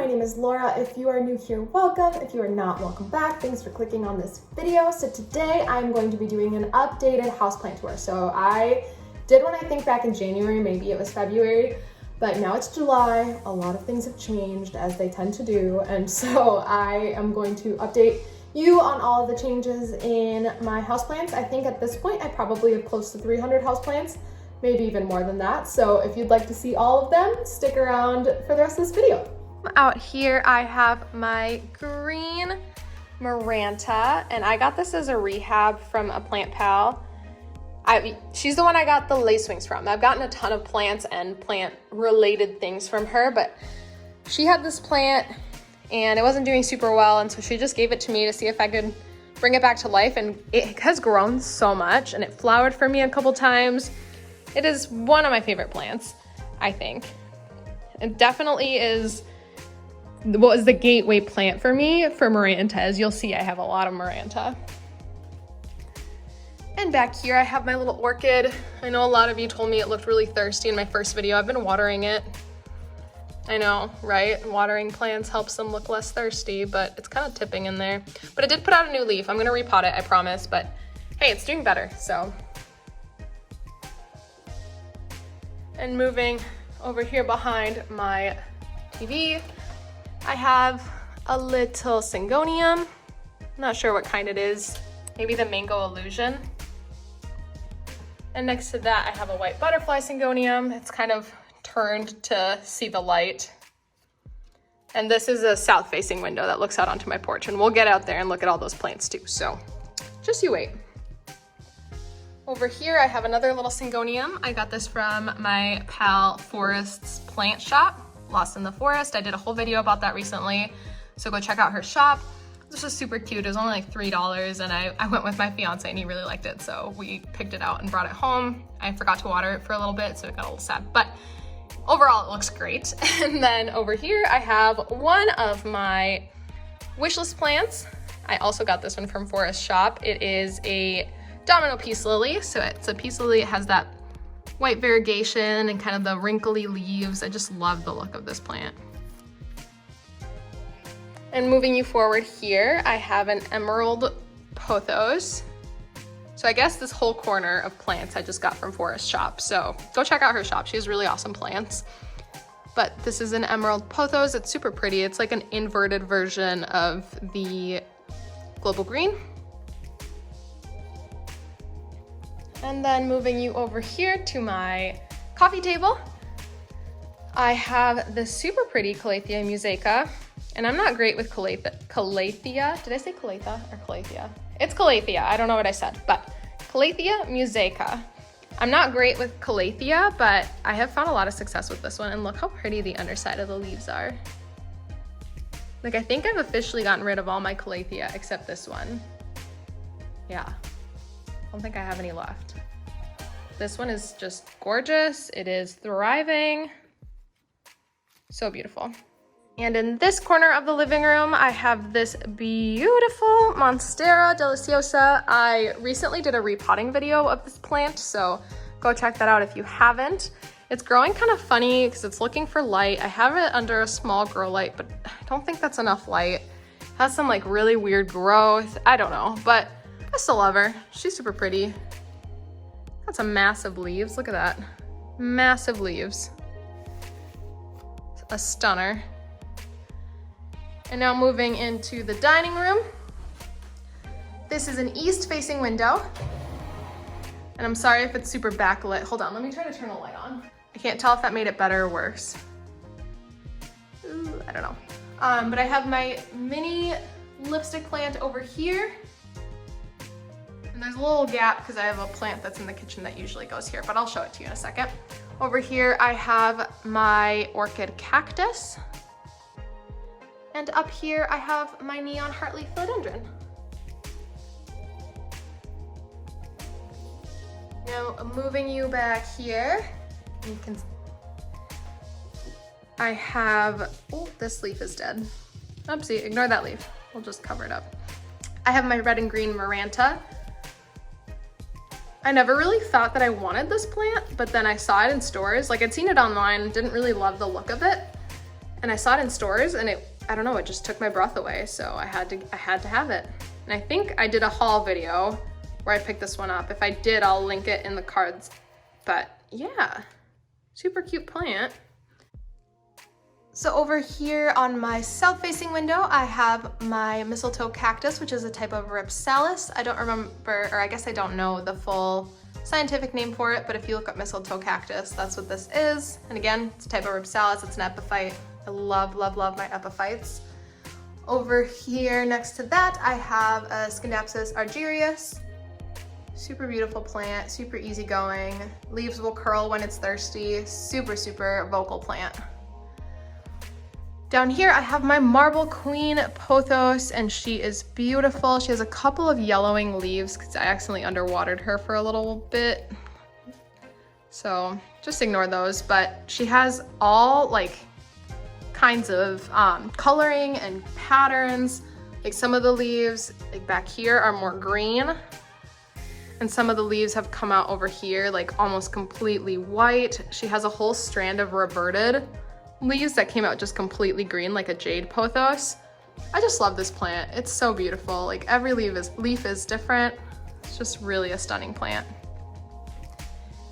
name is Laura. If you are new here, welcome. If you are not, welcome back. Thanks for clicking on this video. So today I'm going to be doing an updated houseplant tour. So I did one, I think, back in January, maybe it was February, but now it's July. A lot of things have changed, as they tend to do, and so I am going to update you on all of the changes in my houseplants. I think at this point I probably have close to 300 houseplants, maybe even more than that. So if you'd like to see all of them, stick around for the rest of this video. Out here I have my green Maranta, and I got this as a rehab from a plant pal. She's the one I got the lacewings from. I've gotten a ton of plants and plant related things from her, but she had this plant and it wasn't doing super well, and so she just gave it to me to see if I could bring it back to life, and it has grown so much and it flowered for me a couple times. It is one of my favorite plants, I think. It definitely was the gateway plant for me for Maranta. As you'll see, I have a lot of Maranta. And back here I have my little orchid. I know a lot of you told me it looked really thirsty in my first video. I've been watering it. I know, right? Watering plants helps them look less thirsty, but it's kind of tipping in there. But it did put out a new leaf. I'm gonna repot it, I promise, but hey, it's doing better, so. And moving over here behind my TV, I have a little syngonium. Not sure what kind it is. Maybe the Mango Illusion. And next to that, I have a white butterfly syngonium. It's kind of turned to see the light. And this is a south-facing window that looks out onto my porch, and we'll get out there and look at all those plants too, so just you wait. Over here, I have another little syngonium. I got this from my pal Forest's plant shop, Lost in the Forest. I did a whole video about that recently, so go check out her shop. This was super cute. It was only like $3, and I went with my fiance and he really liked it, so we picked it out and brought it home. I forgot to water it for a little bit, so it got a little sad, but overall it looks great. And then over here I have one of my wishlist plants. I also got this one from Forest shop. It is a domino peace lily. So it's a peace lily. It has that white variegation and kind of the wrinkly leaves. I just love the look of this plant. And moving you forward here, I have an emerald pothos. So I guess this whole corner of plants I just got from Forest shop. So go check out her shop. She has really awesome plants. But this is an emerald pothos. It's super pretty. It's like an inverted version of the global green. And then moving you over here to my coffee table, I have this super pretty Calathea musaica. And I'm not great with Calathea. Did I say Calatha or Calathea? It's Calathea, I don't know what I said, but Calathea musaica. I'm not great with Calathea, but I have found a lot of success with this one, and look how pretty the underside of the leaves are. Like, I think I've officially gotten rid of all my Calathea except this one. Yeah, I don't think I have any left. This one is just gorgeous. It is thriving. So beautiful. And in this corner of the living room, I have this beautiful Monstera Deliciosa. I recently did a repotting video of this plant, so go check that out if you haven't. It's growing kind of funny because it's looking for light. I have it under a small grow light, but I don't think that's enough light. It has some like really weird growth. I don't know, but I still love her. She's super pretty. Got some massive leaves. Look at that. Massive leaves. A stunner. And now moving into the dining room. This is an east-facing window. And I'm sorry if it's super backlit. Hold on, let me try to turn the light on. I can't tell if that made it better or worse. Ooh, I don't know. But I have my mini lipstick plant over here. And there's a little gap because I have a plant that's in the kitchen that usually goes here, but I'll show it to you in a second. Over here, I have my orchid cactus. And up here, I have my neon heartleaf philodendron. Now, moving you back here, I have, oh, this leaf is dead. Oopsie, ignore that leaf. We'll just cover it up. I have my red and green Maranta. I never really thought that I wanted this plant, but then I saw it in stores. Like, I'd seen it online, didn't really love the look of it. And I saw it in stores and I don't know, it just took my breath away. So I had to have it. And I think I did a haul video where I picked this one up. If I did, I'll link it in the cards. But yeah, super cute plant. So over here on my south-facing window, I have my mistletoe cactus, which is a type of ripsalis. I don't remember, or I guess I don't know the full scientific name for it, but if you look up mistletoe cactus, that's what this is. And again, it's a type of ripsalis, it's an epiphyte. I love, love, love my epiphytes. Over here next to that, I have a Scindapsus argyrius. Super beautiful plant, super easygoing. Leaves will curl when it's thirsty. Super, super vocal plant. Down here, I have my marble queen pothos, and she is beautiful. She has a couple of yellowing leaves because I accidentally underwatered her for a little bit. So just ignore those, but she has all like kinds of coloring and patterns. Like some of the leaves like back here are more green, and some of the leaves have come out over here like almost completely white. She has a whole strand of reverted leaves that came out just completely green like a jade pothos. I just love this plant. It's so beautiful. Like every leaf is different. It's just really a stunning plant.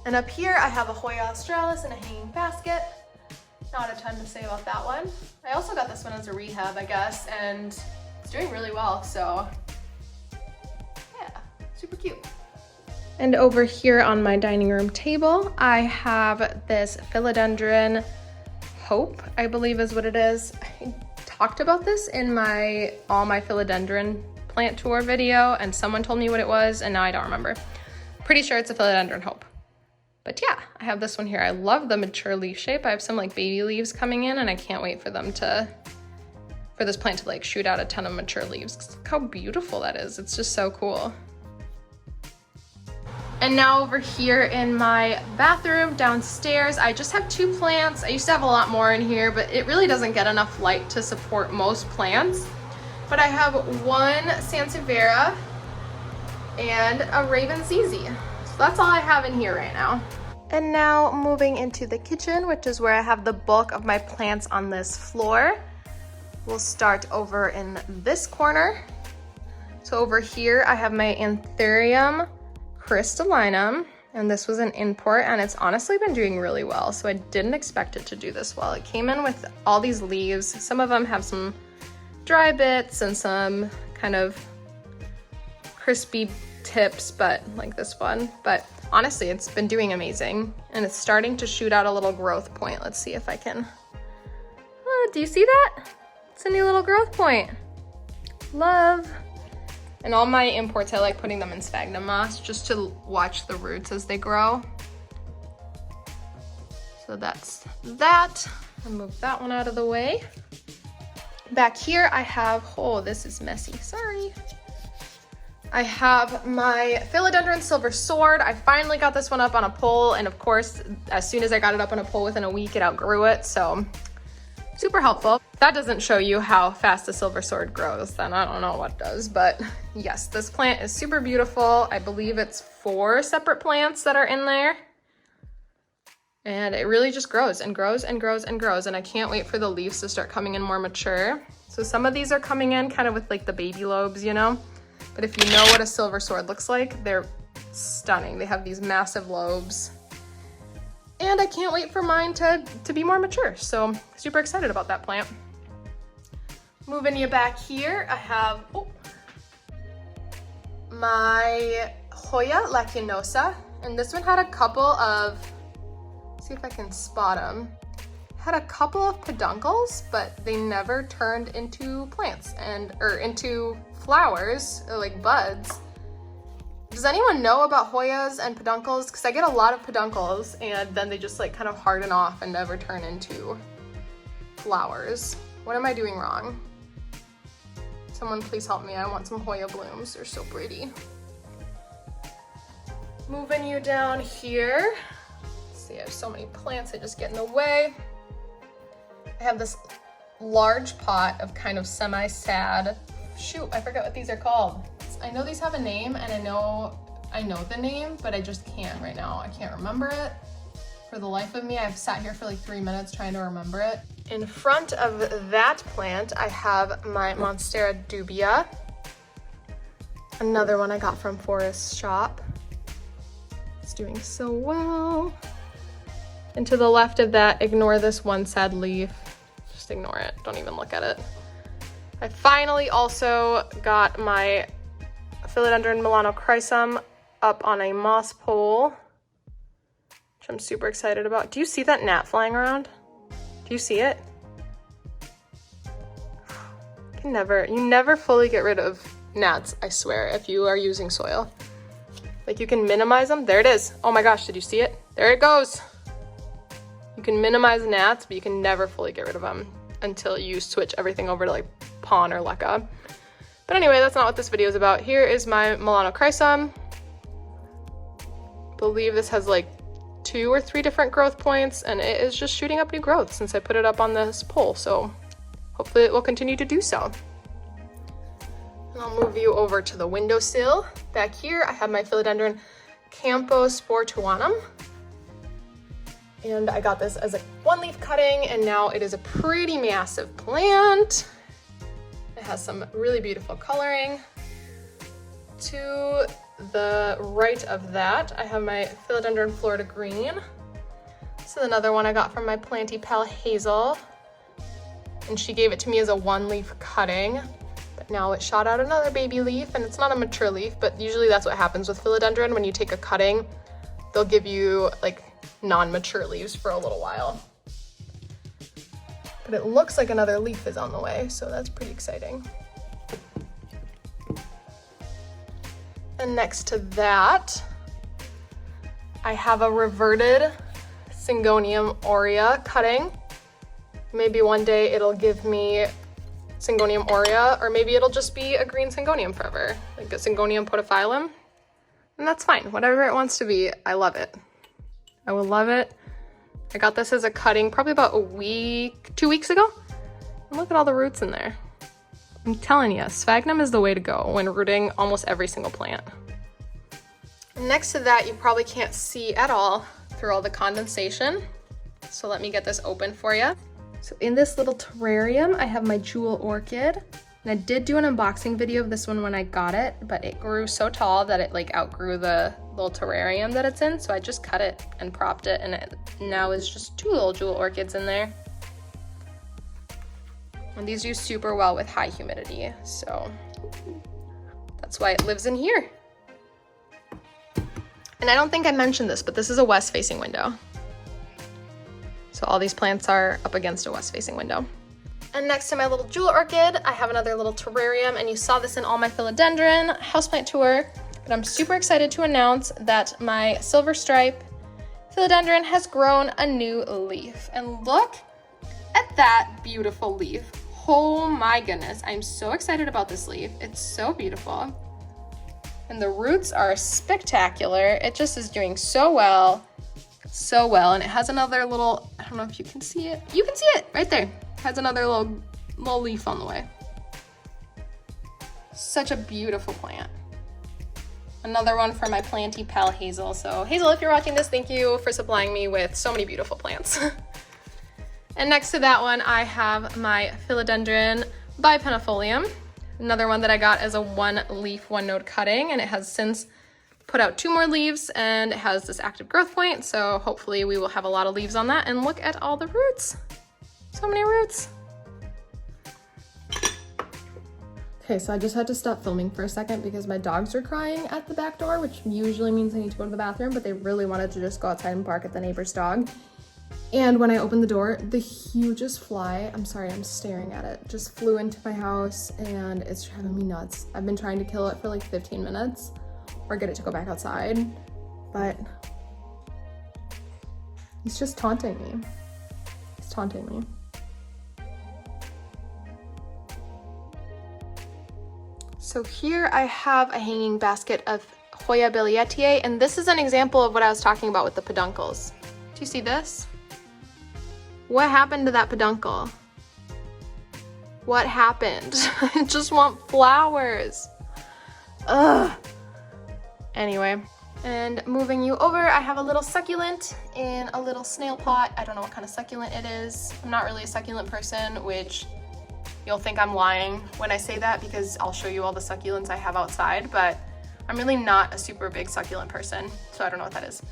And up here I have a Hoya australis in a hanging basket. Not a ton to say about that one. I also got this one as a rehab, I guess, and it's doing really well, so yeah, super cute. And over here on my dining room table, I have this philodendron Hope, I believe is what it is. I talked about this in all my philodendron plant tour video, and someone told me what it was, and now I don't remember. Pretty sure it's a philodendron Hope. But yeah, I have this one here. I love the mature leaf shape. I have some like baby leaves coming in, and I can't wait for this plant to like shoot out a ton of mature leaves. Look how beautiful that is. It's just so cool. And now over here in my bathroom downstairs, I just have 2 plants. I used to have a lot more in here, but it really doesn't get enough light to support most plants. But I have one Sansevieria and a Raven ZZ. So that's all I have in here right now. And now moving into the kitchen, which is where I have the bulk of my plants on this floor. We'll start over in this corner. So over here, I have my Anthurium crystallinum, and this was an import, and it's honestly been doing really well. So I didn't expect it to do this well. It came in with all these leaves. Some of them have some dry bits and some kind of crispy tips, but like this one. But honestly, it's been doing amazing, and it's starting to shoot out a little growth point. Let's see if I can. Oh, do you see that? It's a new little growth point. Love. And all my imports, I like putting them in sphagnum moss just to watch the roots as they grow. So that's that. I'll move that one out of the way. Back here I have, oh, this is messy, sorry. I have my philodendron silver sword. I finally got this one up on a pole, and of course, as soon as I got it up on a pole within a week, it outgrew it, so super helpful. That doesn't show you how fast a silver sword grows, then I don't know what does, but yes, this plant is super beautiful. I believe it's 4 separate plants that are in there, and it really just grows and grows and grows and grows, and I can't wait for the leaves to start coming in more mature. So some of these are coming in kind of with like the baby lobes, you know, but if you know what a silver sword looks like, they're stunning. They have these massive lobes. And I can't wait for mine to be more mature. So super excited about that plant. Moving you back here, I have my Hoya lacinosa. And this one had a couple of, see if I can spot them. Had a couple of peduncles, but they never turned into plants or into flowers or like buds. Does anyone know about Hoyas and peduncles? Because I get a lot of peduncles and then they just like kind of harden off and never turn into flowers. What am I doing wrong? Someone please help me. I want some Hoya blooms. They're so pretty. Moving you down here. Let's see, I have so many plants that just get in the way. I have this large pot of kind of semi-sad, shoot, I forgot what these are called. I know these have a name, and I know the name, but I just can't right now. I can't remember it. For the life of me, I've sat here for like 3 minutes trying to remember it. In front of that plant, I have my Monstera dubia. Another one I got from Forest Shop. It's doing so well. And to the left of that, ignore this one sad leaf. Just ignore it, don't even look at it. I finally also got my Philodendron Milano Chrysum up on a moss pole, which I'm super excited about. Do you see that gnat flying around? Do you see it? You never fully get rid of gnats, I swear, if you are using soil. Like, you can minimize them. There it is. Oh my gosh, did you see it? There it goes. You can minimize gnats, but you can never fully get rid of them until you switch everything over to like Pon or Leca. But anyway, that's not what this video is about. Here is my Milano Chrysum. I believe this has like 2 or 3 different growth points, and it is just shooting up new growth since I put it up on this pole. So hopefully it will continue to do so. And I'll move you over to the windowsill. Back here, I have my Philodendron Campo Sportuanum. And I got this as a 1-leaf cutting, and now it is a pretty massive plant. It has some really beautiful coloring. To the right of that, I have my Philodendron Florida Green. This is another one I got from my Planty Pal Hazel. And she gave it to me as a 1-leaf cutting. But now it shot out another baby leaf, and it's not a mature leaf, but usually that's what happens with philodendron. When you take a cutting, they'll give you like non-mature leaves for a little while. But it looks like another leaf is on the way, so that's pretty exciting. And next to that, I have a reverted Syngonium aurea cutting. Maybe one day it'll give me Syngonium aurea, or maybe it'll just be a green Syngonium forever, like a Syngonium podophyllum. And that's fine, whatever it wants to be, I love it. I will love it. I got this as a cutting probably about 2 weeks ago. And look at all the roots in there. I'm telling you, sphagnum is the way to go when rooting almost every single plant. Next to that, you probably can't see at all through all the condensation. So let me get this open for you. So in this little terrarium, I have my jewel orchid. And I did do an unboxing video of this one when I got it, but it grew so tall that it like outgrew the little terrarium that it's in. So I just cut it and propped it, and it now is just 2 little jewel orchids in there. And these do super well with high humidity, so that's why it lives in here. And I don't think I mentioned this, but this is a west-facing window. So all these plants are up against a west-facing window. And next to my little jewel orchid, I have another little terrarium, and you saw this in all my philodendron houseplant tour, but I'm super excited to announce that my silver stripe philodendron has grown a new leaf. And look at that beautiful leaf. Oh my goodness, I'm so excited about this leaf. It's so beautiful. And the roots are spectacular. It just is doing so well, and it has another little, I don't know if you can see it. You can see it right there. It has another little leaf on the way. Such a beautiful plant. Another one for my Planty Pal Hazel. So Hazel, if you're watching this, thank you for supplying me with so many beautiful plants. And next to that one, I have my Philodendron Bipenifolium. Another one that I got as a 1-leaf, 1-node cutting, and it has since put out 2 more leaves, and it has this active growth point, so hopefully we will have a lot of leaves on that. And look at all the roots. So many roots. Okay, so I just had to stop filming for a second because my dogs are crying at the back door, which usually means I need to go to the bathroom, but they really wanted to just go outside and bark at the neighbor's dog. And when I opened the door, the hugest fly, I'm sorry, I'm staring at it, just flew into my house, and it's driving me nuts. I've been trying to kill it for like 15 minutes or get it to go back outside, but he's just taunting me. He's taunting me. So here I have a hanging basket of Hoya Billietiae, and this is an example of what I was talking about with the peduncles. Do you see this? What happened to that peduncle? What happened? I just want flowers. Ugh. Anyway, And moving you over, I have a little succulent in a little snail pot. I don't know what kind of succulent it is. I'm not really a succulent person, which you'll think I'm lying when I say that because I'll show you all the succulents I have outside, but I'm really not a super big succulent person, so I don't know what that is.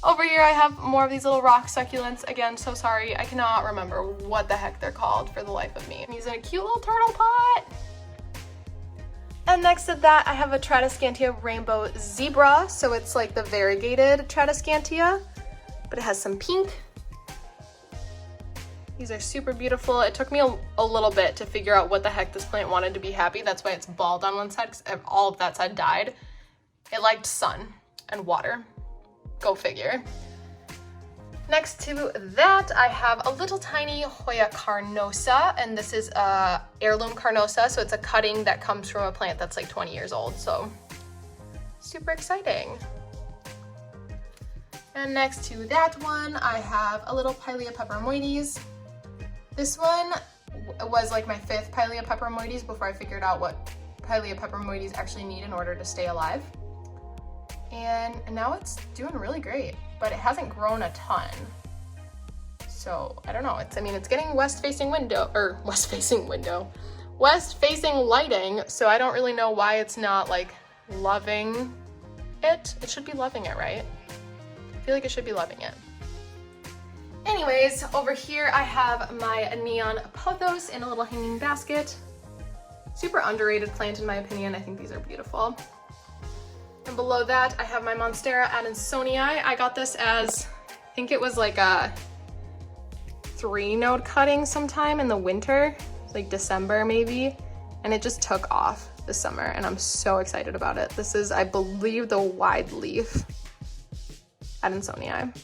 Over here I have more of these little rock succulents. Again, so sorry, I cannot remember what the heck they're called for the life of me. I'm using a cute little turtle pot. And next to that, I have a Tradescantia Rainbow Zebra. So it's like the variegated Tradescantia, but it has some pink. These are super beautiful. It took me a little bit to figure out what the heck this plant wanted to be happy. That's why it's bald on one side, because all of that side died. It liked sun and water. Go figure. Next to that, I have a little tiny Hoya carnosa, and this is a heirloom carnosa, so it's a cutting that comes from a plant that's like 20 years old, so super exciting. And next to that one, I have a little Pilea peperomoides. This one was like my 5th Pilea peperomoides before I figured out what Pilea peperomoides actually need in order to stay alive. And now it's doing really great, but it hasn't grown a ton. So I don't know, it's getting west-facing lighting, so I don't really know why it's not like loving it. It should be loving it, right? I feel like it should be loving it. Anyways, over here I have my neon pothos in a little hanging basket. Super underrated plant in my opinion. I think these are beautiful. And below that, I have my Monstera adansonii. I got this as, I think it was like a 3-node cutting sometime in the winter, like December maybe, and it just took off this summer, and I'm so excited about it. This is, I believe, the wide leaf adansonii.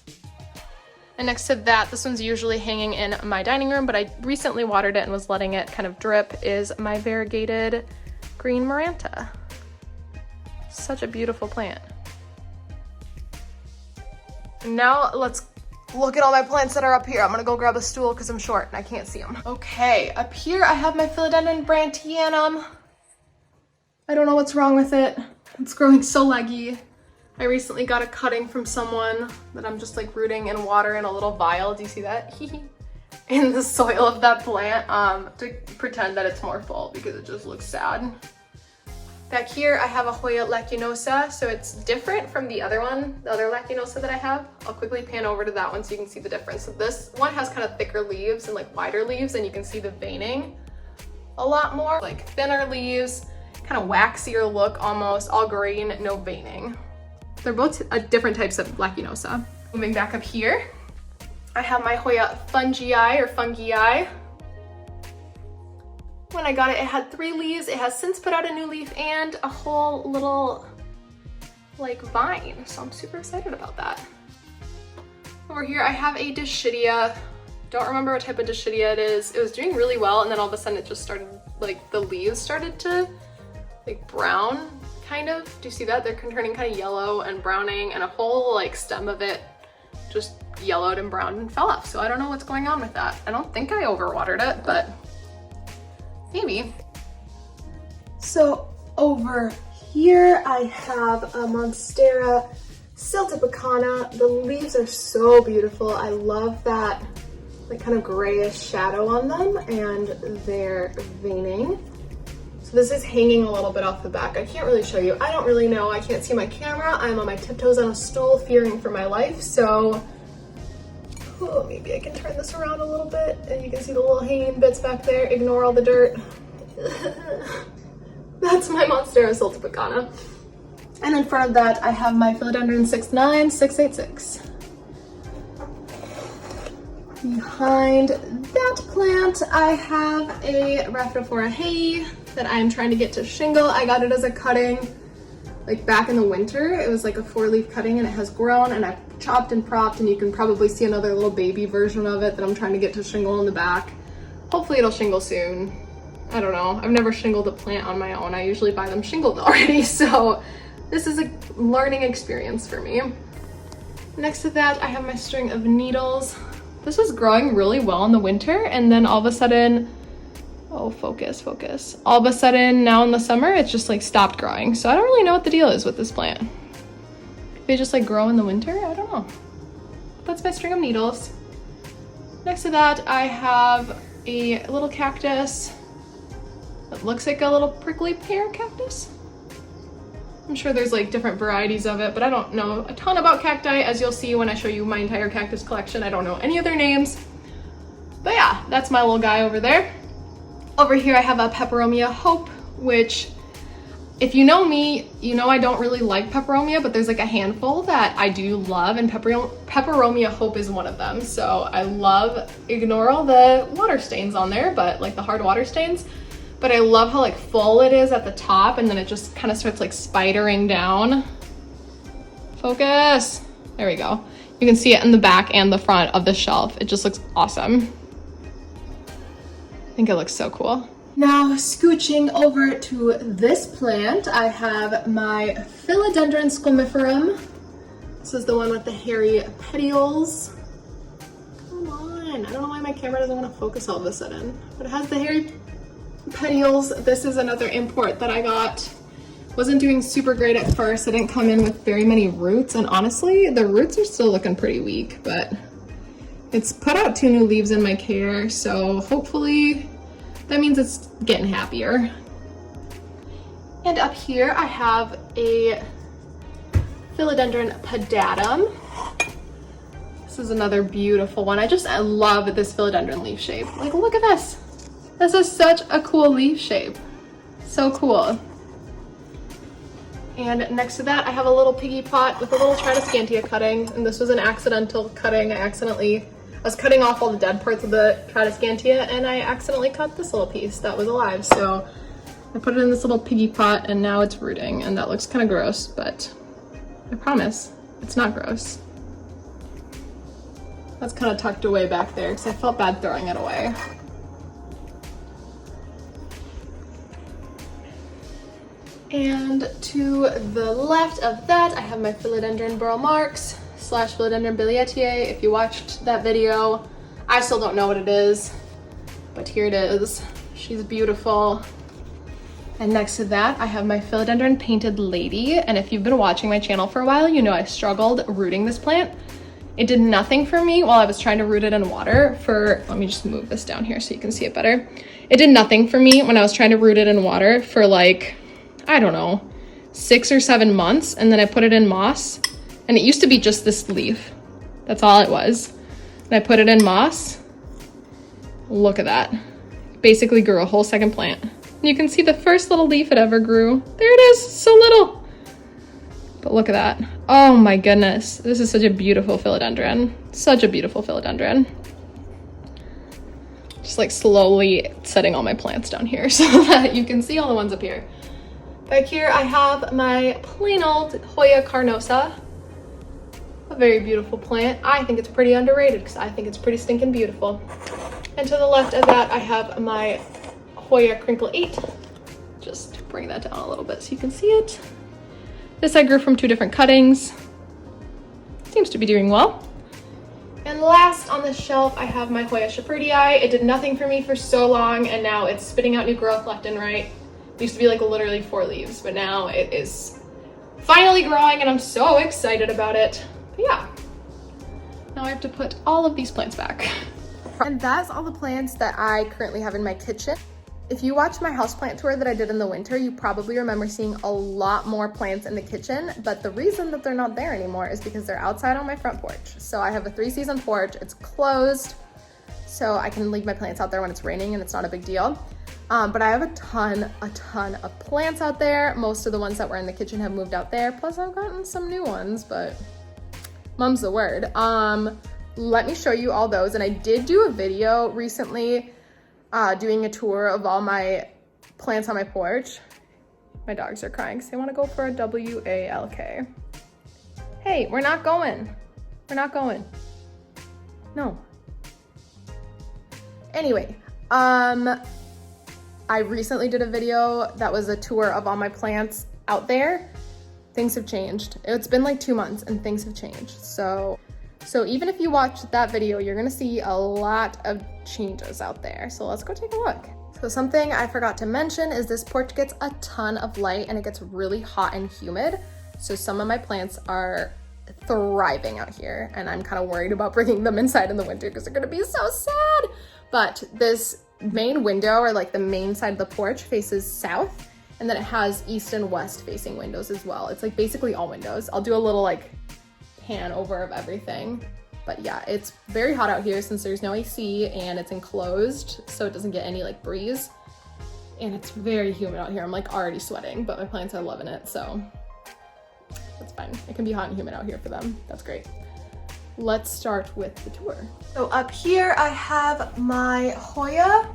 And next to that, this one's usually hanging in my dining room, but I recently watered it and was letting it kind of drip, is my variegated green Maranta. Such a beautiful plant. And now let's look at all my plants that are up here. I'm gonna go grab a stool because I'm short and I can't see them. Okay, up here I have my Philodendron brantianum. I don't know what's wrong with it. It's growing so leggy. I recently got a cutting from someone that I'm just like rooting in water in a little vial. Do you see that? In the soil of that plant to pretend that it's more full because it just looks sad. Back here, I have a Hoya lacunosa, so it's different from the other one, the other lacunosa that I have. I'll quickly pan over to that one so you can see the difference. So this one has kind of thicker leaves and like wider leaves, and you can see the veining a lot more. Like thinner leaves, kind of waxier look almost, all green, no veining. They're both different types of lacunosa. Moving back up here, I have my Hoya fungii or fungii. When I got it, it had 3 leaves. It has since put out a new leaf and a whole little like vine. So I'm super excited about that. Over here, I have a Dischidia. Don't remember what type of Dischidia it is. It was doing really well, and then all of a sudden it just started, like the leaves started to like brown kind of. Do you see that? They're turning kind of yellow and browning, and a whole like stem of it just yellowed and browned and fell off. So I don't know what's going on with that. I don't think I overwatered it, but maybe. So over here I have a Monstera siltepecana. The leaves are so beautiful. I love that like kind of grayish shadow on them, and they're veining. So this is hanging a little bit off the back. I can't really show you. I don't really know. I can't see my camera. I'm on my tiptoes on a stool fearing for my life. So maybe I can turn this around a little bit and you can see the little hanging bits back there. Ignore all the dirt. That's my Monstera siltepecana. And in front of that, I have my Philodendron 69686. Behind that plant, I have a Rhaphidophora hay that I'm trying to get to shingle. I got it as a cutting like back in the winter. It was like a 4-leaf cutting, and it has grown, and I chopped and propped, and you can probably see another little baby version of it that I'm trying to get to shingle in the back. Hopefully it'll shingle soon. I don't know. I've never shingled a plant on my own. I usually buy them shingled already, so this is a learning experience for me. Next to that, I have my string of needles. This was growing really well in the winter, and then all of a sudden, oh, focus. All of a sudden now in the summer, it's just like stopped growing. So I don't really know what the deal is with this plant. They just like grow in the winter? I don't know. That's my string of needles. Next to that, I have a little cactus. It looks like a little prickly pear cactus. I'm sure there's like different varieties of it, but I don't know a ton about cacti. As you'll see when I show you my entire cactus collection, I don't know any of their names. But yeah, that's my little guy over there. Over here I have a peperomia hope, which if you know me, you know I don't really like peperomia, but there's like a handful that I do love, and peperomia hope is one of them. So I love, ignore all the water stains on there, but like the hard water stains. But I love how like full it is at the top, and then it just kind of starts like spidering down. Focus. There we go. You can see it in the back and the front of the shelf. It just looks awesome. I think it looks so cool. Now scooching over to this plant, I have my Philodendron squamiferum. This is the one with the hairy petioles. Come on, I don't know why my camera doesn't want to focus all of a sudden, but it has the hairy petioles. This is another import that I got. Wasn't doing super great at first. It didn't come in with very many roots, and honestly, the roots are still looking pretty weak, but it's put out 2 new leaves in my care, so hopefully that means it's getting happier. And up here I have a Philodendron pedatum. This is another beautiful one. I love this philodendron leaf shape. Like, look at this. This is such a cool leaf shape. So cool. And next to that, I have a little piggy pot with a little Tradescantia cutting. And this was an accidental cutting. I was cutting off all the dead parts of the Tradescantia, and I accidentally cut this little piece that was alive. So I put it in this little piggy pot, and now it's rooting, and that looks kind of gross, but I promise it's not gross. That's kind of tucked away back there because I felt bad throwing it away. And to the left of that, I have my Philodendron burl marks / Philodendron billietiae. If you watched that video, I still don't know what it is, but here it is. She's beautiful. And next to that, I have my Philodendron painted lady. And if you've been watching my channel for a while, you know I struggled rooting this plant. It did nothing for me while I was trying to root it in water let me just move this down here so you can see it better. It did nothing for me when I was trying to root it in water for like, I don't know, 6 or 7 months. And then I put it in moss, and it used to be just this leaf. That's all it was. And I put it in moss. Look at that. It basically grew a whole second plant. And you can see the first little leaf it ever grew. There it is, so little. But look at that. Oh my goodness. This is such a beautiful philodendron. Such a beautiful philodendron. Just like slowly setting all my plants down here so that you can see all the ones up here. Back here I have my plain old Hoya carnosa. A very beautiful plant. I think it's pretty underrated because I think it's pretty stinking beautiful. And to the left of that I have my Hoya crinkle 8. Just bring that down a little bit so you can see it. This I grew from 2 different cuttings. Seems to be doing well. And last on the shelf, I have my Hoya shepherdii. It did nothing for me for so long, and now it's spitting out new growth left and right. It used to be like literally 4 leaves, but now it is finally growing, and I'm so excited about it. But yeah, now I have to put all of these plants back. And that's all the plants that I currently have in my kitchen. If you watched my houseplant tour that I did in the winter, you probably remember seeing a lot more plants in the kitchen, but the reason that they're not there anymore is because they're outside on my front porch. So I have a 3-season porch, it's closed, so I can leave my plants out there when it's raining and it's not a big deal. But I have a ton of plants out there. Most of the ones that were in the kitchen have moved out there, plus I've gotten some new ones, but mum's the word. Let me show you all those, and I did do a video recently doing a tour of all my plants on my porch. My dogs are crying because they want to go for a WALK. Hey, we're not going. We're not going. No. Anyway, I recently did a video that was a tour of all my plants out there. Things have changed. It's been like 2 months and things have changed. So even if you watch that video, you're gonna see a lot of changes out there. So let's go take a look. So something I forgot to mention is this porch gets a ton of light and it gets really hot and humid. So some of my plants are thriving out here, and I'm kind of worried about bringing them inside in the winter because they're gonna be so sad. But this main window, or like the main side of the porch, faces south, and then it has east and west facing windows as well. It's like basically all windows. I'll do a little like pan over of everything. But yeah, it's very hot out here since there's no AC and it's enclosed, so it doesn't get any like breeze. And it's very humid out here. I'm like already sweating, but my plants are loving it, so that's fine. It can be hot and humid out here for them. That's great. Let's start with the tour. So up here I have my Hoya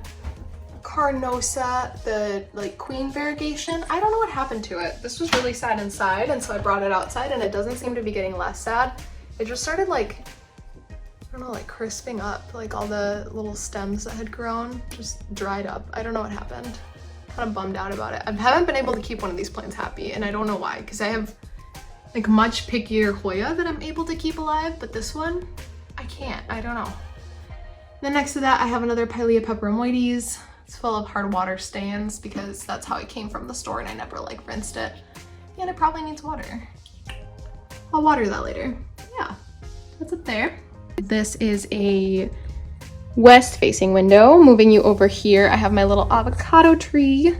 carnosa, the like queen variegation. I don't know what happened to it. This was really sad inside, and so I brought it outside, and it doesn't seem to be getting less sad. It just started like, I don't know, like crisping up, like all the little stems that had grown just dried up. I don't know what happened. Kind of bummed out about it. I haven't been able to keep one of these plants happy, and I don't know why, because I have like much pickier Hoya that I'm able to keep alive, but this one, I can't. I don't know. Then next to that, I have another Pilea peperomoides. It's full of hard water stains because that's how it came from the store, and I never like rinsed it. And it probably needs water. I'll water that later. Yeah, that's it there. This is a west-facing window. Moving you over here, I have my little avocado tree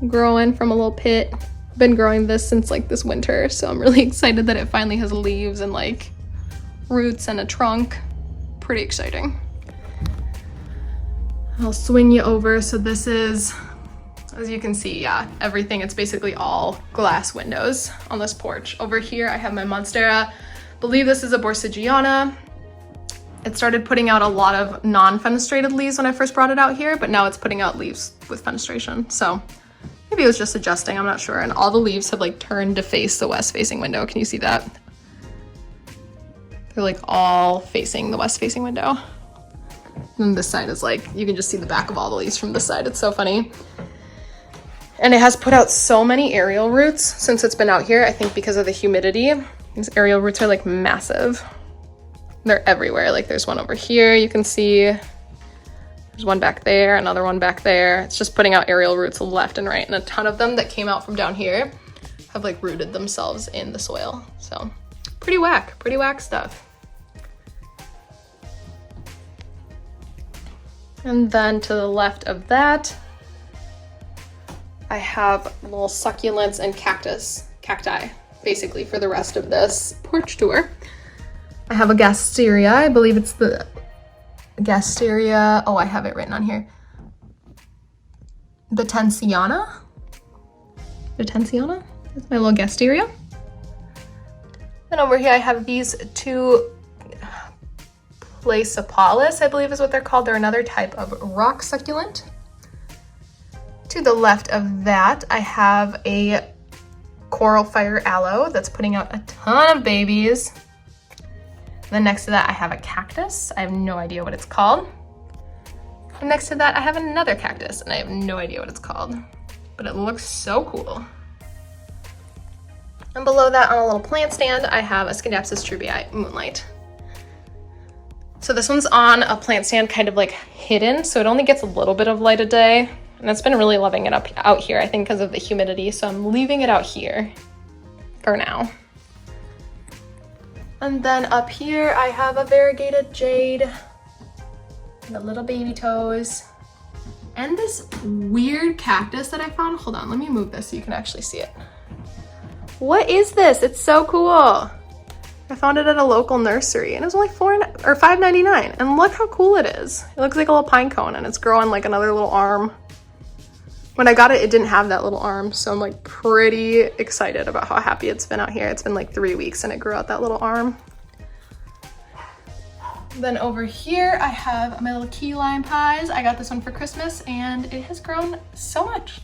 growing from a little pit. Been growing this since like this winter, so I'm really excited that it finally has leaves and like roots and a trunk. Pretty exciting. I'll swing you over. So this is, as you can see, yeah, everything. It's basically all glass windows on this porch. Over here, I have my Monstera. Believe this is a Borsigiana. It started putting out a lot of non-fenestrated leaves when I first brought it out here, but now it's putting out leaves with fenestration. So maybe it was just adjusting, I'm not sure. And all the leaves have like turned to face the west-facing window. Can you see that? They're like all facing the west-facing window. And this side is like, you can just see the back of all the leaves from this side. It's so funny. And it has put out so many aerial roots since it's been out here, I think because of the humidity. These aerial roots are like massive. They're everywhere. Like there's one over here, you can see. There's one back there, another one back there. It's just putting out aerial roots left and right. And a ton of them that came out from down here have like rooted themselves in the soil. So pretty whack stuff. And then to the left of that, I have little succulents and cacti, basically for the rest of this porch tour. I have a gasteria, I believe it's the gasteria, oh, I have it written on here. Batensiana? Batensiana? That's my little gasteria. And over here I have these two Placipalis, I believe is what they're called. They're another type of rock succulent. To the left of that, I have a coral fire aloe that's putting out a ton of babies. Then next to that, I have a cactus. I have no idea what it's called. And next to that, I have another cactus, and I have no idea what it's called, but it looks so cool. And below that, on a little plant stand, I have a Scindapsus trubii Moonlight. So this one's on a plant stand kind of like hidden, so it only gets a little bit of light a day. And it's been really loving it out here, I think because of the humidity, so I'm leaving it out here for now. And then up here, I have a variegated jade, the little baby toes, and this weird cactus that I found. Hold on, let me move this so you can actually see it. What is this? It's so cool. I found it at a local nursery and it was only $5.99. And look how cool it is. It looks like a little pine cone and it's growing like another little arm. When I got it, it didn't have that little arm. So I'm like pretty excited about how happy it's been out here. It's been like 3 weeks and it grew out that little arm. Then over here, I have my little key lime pies. I got this one for Christmas and it has grown so much.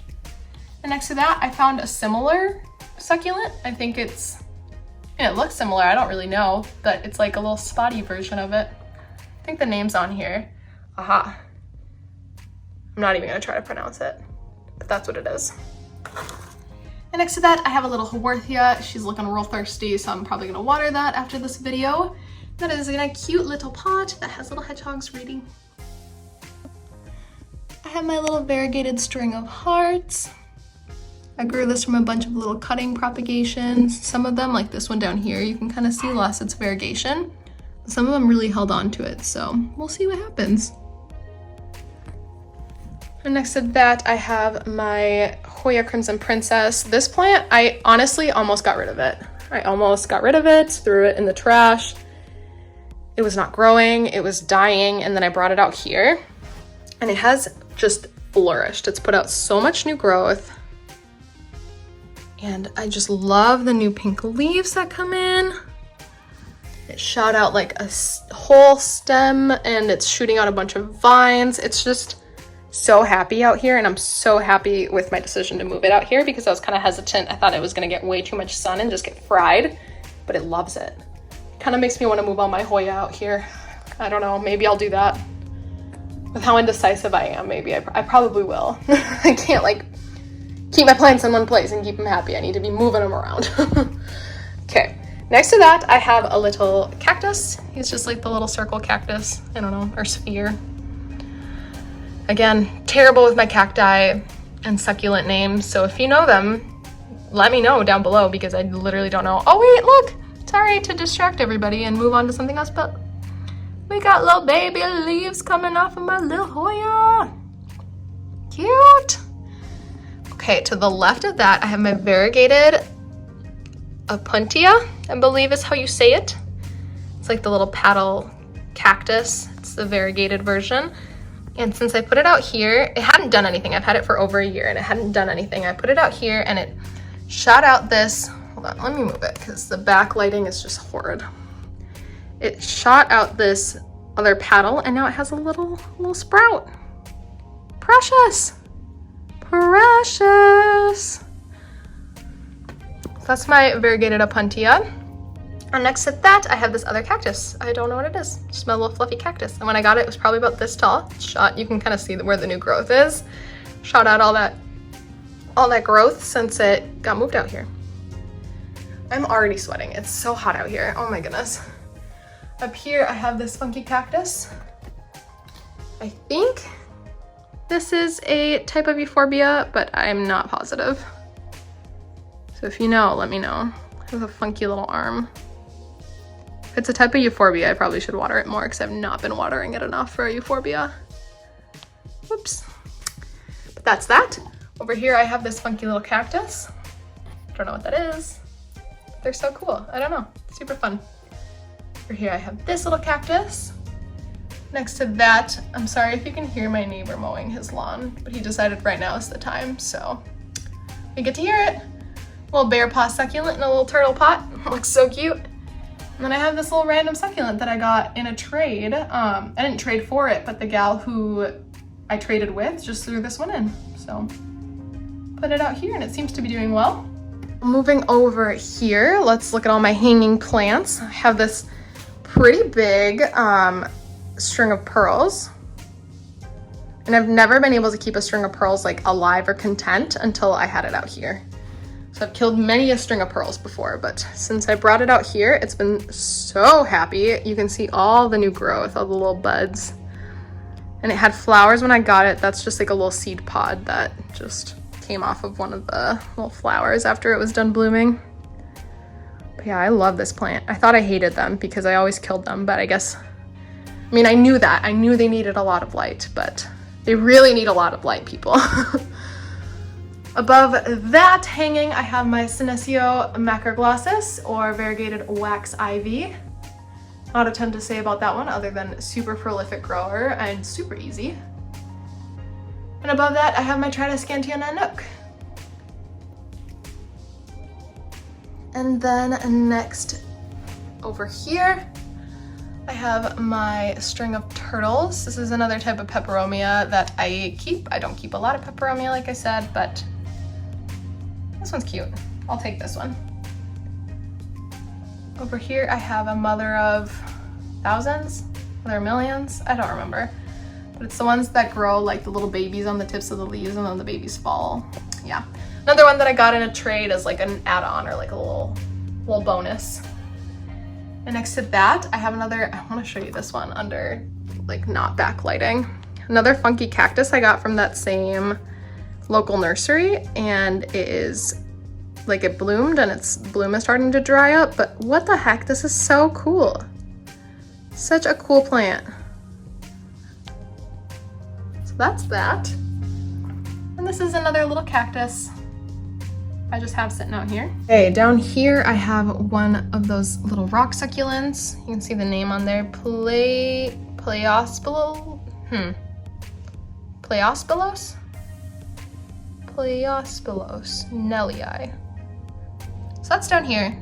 And next to that, I found a similar succulent. I think it's, it looks similar, I don't really know, but it's like a little spotty version of it. I think the name's on here. Aha. I'm not even gonna try to pronounce it, but that's what it is. And next to that, I have a little Haworthia. She's looking real thirsty, so I'm probably gonna water that after this video. That is in a cute little pot that has little hedgehogs reading. I have my little variegated string of hearts. I grew this from a bunch of little cutting propagations. Some of them, like this one down here, you can kind of see less its variegation. Some of them really held on to it, so we'll see what happens. And next to that, I have my Hoya Crimson Princess. This plant, I honestly almost got rid of it. I almost got rid of it, threw it in the trash. It was not growing, it was dying, and then I brought it out here. And it has just flourished. It's put out so much new growth. And I just love the new pink leaves that come in. It shot out like a whole stem and it's shooting out a bunch of vines. It's just so happy out here, and I'm so happy with my decision to move it out here because I was kind of hesitant. I thought it was gonna get way too much sun and just get fried, but it loves it. It kind of makes me want to move all my Hoya out here. I don't know, maybe I'll do that. With how indecisive I am, maybe I probably will. I can't like keep my plants in one place and keep them happy. I need to be moving them around. Okay, next to that, I have a little cactus. He's just like the little circle cactus, I don't know, or sphere. Again, terrible with my cacti and succulent names, so if you know them, let me know down below because I literally don't know. Oh wait, look! Sorry to distract everybody and move on to something else, but we got little baby leaves coming off of my little Hoya. Cute! Okay, to the left of that, I have my variegated Opuntia, I believe is how you say it. It's like the little paddle cactus. It's the variegated version. And since I put it out here, it hadn't done anything. I've had it for over a year and it hadn't done anything. I put it out here and it shot out this, hold on, let me move it because the backlighting is just horrid. It shot out this other paddle and now it has a little sprout. Precious. Precious. That's my variegated Opuntia. And next to that, I have this other cactus. I don't know what it is, just my little fluffy cactus. And when I got it, it was probably about this tall. Shot, you can kind of see where the new growth is. Shot out all that growth since it got moved out here. I'm already sweating. It's so hot out here. Oh my goodness. Up here, I have this funky cactus. I think this is a type of euphorbia, but I'm not positive. So if you know, let me know. It has a funky little arm. If it's a type of euphorbia, I probably should water it more because I've not been watering it enough for a euphorbia. Whoops. But that's that. Over here, I have this funky little cactus. Don't know what that is. They're so cool. I don't know. Super fun. Over here, I have this little cactus. Next to that, I'm sorry if you can hear my neighbor mowing his lawn, but he decided right now is the time, so we get to hear it. Little bear paw succulent in a little turtle pot. Looks so cute. And then I have this little random succulent that I got in a trade. I didn't trade for it, but the gal who I traded with just threw this one in. So put it out here and it seems to be doing well. Moving over here, let's look at all my hanging plants. I have this pretty big string of pearls. And I've never been able to keep a string of pearls like alive or content until I had it out here. So I've killed many a string of pearls before, but since I brought it out here, it's been so happy. You can see all the new growth, all the little buds. And it had flowers when I got it. That's just like a little seed pod that just came off of one of the little flowers after it was done blooming. But yeah, I love this plant. I thought I hated them because I always killed them, but I guess, I mean, I knew that. I knew they needed a lot of light, but they really need a lot of light, people. Above that hanging, I have my Senecio macroglossus, or variegated wax ivy. Not a ton to say about that one other than super prolific grower and super easy. And above that, I have my Tridescantia nanook. And then next over here, I have my string of turtles. This is another type of peperomia that I keep. I don't keep a lot of peperomia, like I said, but this one's cute. I'll take this one. Over here, I have a mother of thousands, mother of millions, I don't remember. But it's the ones that grow like the little babies on the tips of the leaves and then the babies fall. Yeah. Another one that I got in a trade as like an add-on or like a little bonus. And next to that, I have another, I want to show you this one under like not backlighting. Another funky cactus I got from that same local nursery, and it is like it bloomed and its bloom is starting to dry up, but what the heck, this is so cool. Such a cool plant. So that's that. And this is another little cactus I just have sitting out here. Okay, down here I have one of those little rock succulents. You can see the name on there, Pleospilus Nellii. So that's down here.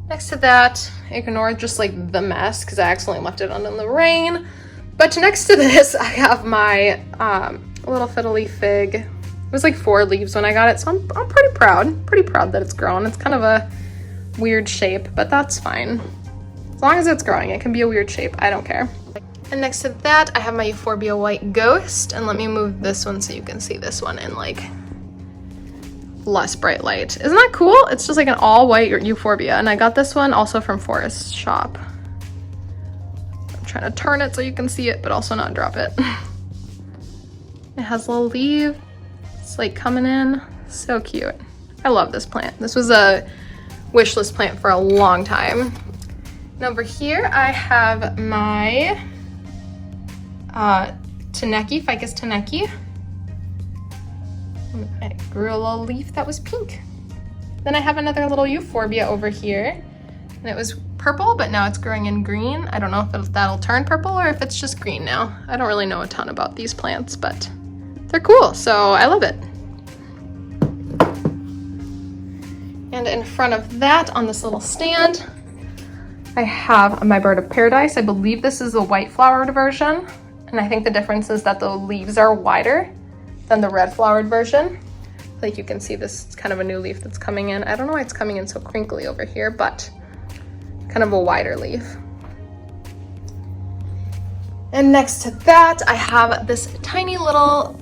Next to that, ignore just like the mess because I accidentally left it on in the rain. But next to this, I have my little fiddly fig. It was like 4 leaves when I got it, so I'm pretty proud that it's grown. It's kind of a weird shape, but that's fine. As long as it's growing, it can be a weird shape, I don't care. And next to that, I have my Euphorbia White Ghost, and let me move this one so you can see this one in like less bright light. Isn't that cool? It's just like an all white Euphorbia, and I got this one also from Forest Shop. I'm trying to turn it so you can see it, but also not drop it. It has a little leaf. It's like coming in, so cute. I love this plant. This was a wish list plant for a long time. And over here I have my Taneki, Ficus Taneki. I grew a little leaf that was pink. Then I have another little Euphorbia over here, and it was purple, but now it's growing in green. I don't know if that'll turn purple or if it's just green now. I don't really know a ton about these plants, but they're cool, so I love it. And in front of that, on this little stand, I have my Bird of Paradise. I believe this is the white flowered version, and I think the difference is that the leaves are wider than the red flowered version. Like you can see, this is kind of a new leaf that's coming in. I don't know why it's coming in so crinkly over here, but kind of a wider leaf. And next to that, I have this tiny little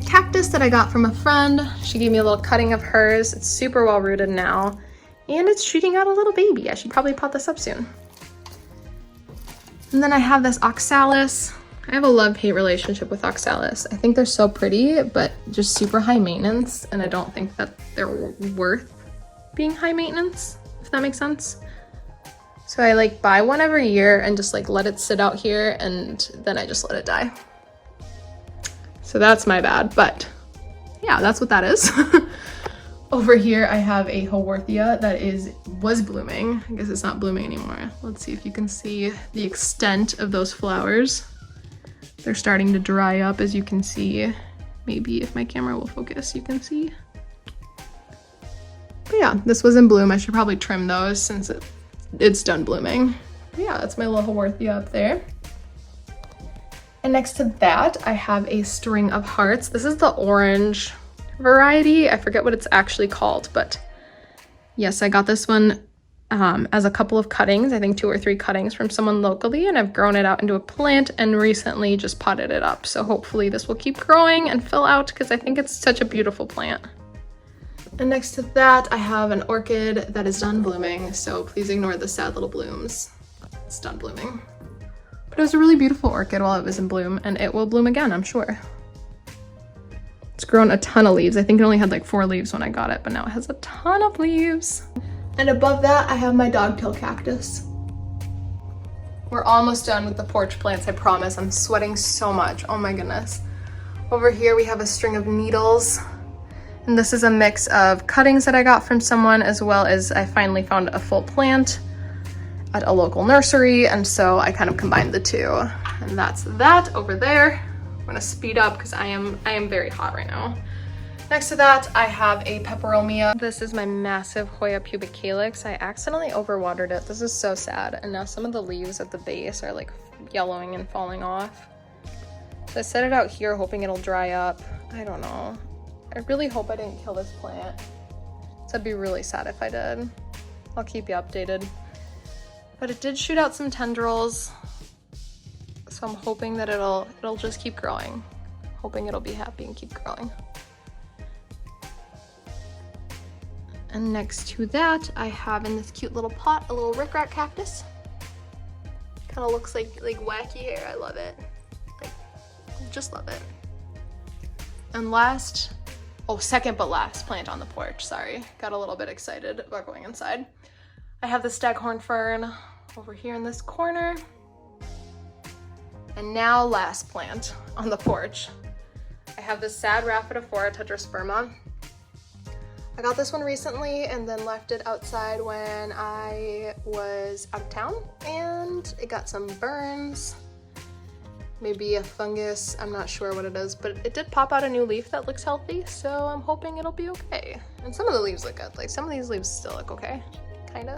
cactus that I got from a friend. She gave me a little cutting of hers. It's super well rooted now, and it's shooting out a little baby. I should probably pot this up soon. And then I have this oxalis. I have a love-hate relationship with oxalis. I think they're so pretty, but just super high maintenance, and I don't think that they're worth being high maintenance, if that makes sense. So I like buy one every year and just like let it sit out here, and then I just let it die. So that's my bad, but yeah, that's what that is. Over here, I have a Haworthia that was blooming. I guess it's not blooming anymore. Let's see if you can see the extent of those flowers. They're starting to dry up, as you can see. Maybe if my camera will focus, you can see. But yeah, this was in bloom. I should probably trim those since it's done blooming. But yeah, that's my little Haworthia up there. And next to that, I have a string of hearts. This is the orange variety. I forget what it's actually called, but yes, I got this one as a couple of cuttings, I think 2 or 3 cuttings from someone locally, and I've grown it out into a plant and recently just potted it up. So hopefully this will keep growing and fill out because I think it's such a beautiful plant. And next to that, I have an orchid that is done blooming, so please ignore the sad little blooms. It's done blooming. But it was a really beautiful orchid while it was in bloom, and it will bloom again, I'm sure. It's grown a ton of leaves. I think it only had like 4 leaves when I got it, but now it has a ton of leaves. And above that, I have my dogtail cactus. We're almost done with the porch plants, I promise. I'm sweating so much, oh my goodness. Over here, we have a string of needles. And this is a mix of cuttings that I got from someone, as well as I finally found a full plant at a local nursery, and so I kind of combined the two. And that's that over there. I'm gonna speed up because I am very hot right now. Next to that, I have a peperomia. This is my massive Hoya pubic calyx. I accidentally overwatered it. This is so sad. And now some of the leaves at the base are like yellowing and falling off. So I set it out here hoping it'll dry up. I don't know. I really hope I didn't kill this plant. So I'd be really sad if I did. I'll keep you updated. But it did shoot out some tendrils. So I'm hoping that it'll just keep growing. Hoping it'll be happy and keep growing. And next to that, I have in this cute little pot, a little rickrack cactus. Kind of looks like wacky hair, I love it. Like, just love it. And second but last plant on the porch, sorry. Got a little bit excited about going inside. I have the staghorn fern over here in this corner. And now last plant on the porch. I have this sad Rhaphidophora tetrasperma. I got this one recently and then left it outside when I was out of town, and it got some burns, maybe a fungus, I'm not sure what it is, but it did pop out a new leaf that looks healthy, so I'm hoping it'll be okay. And some of the leaves look good, like some of these leaves still look okay, kinda.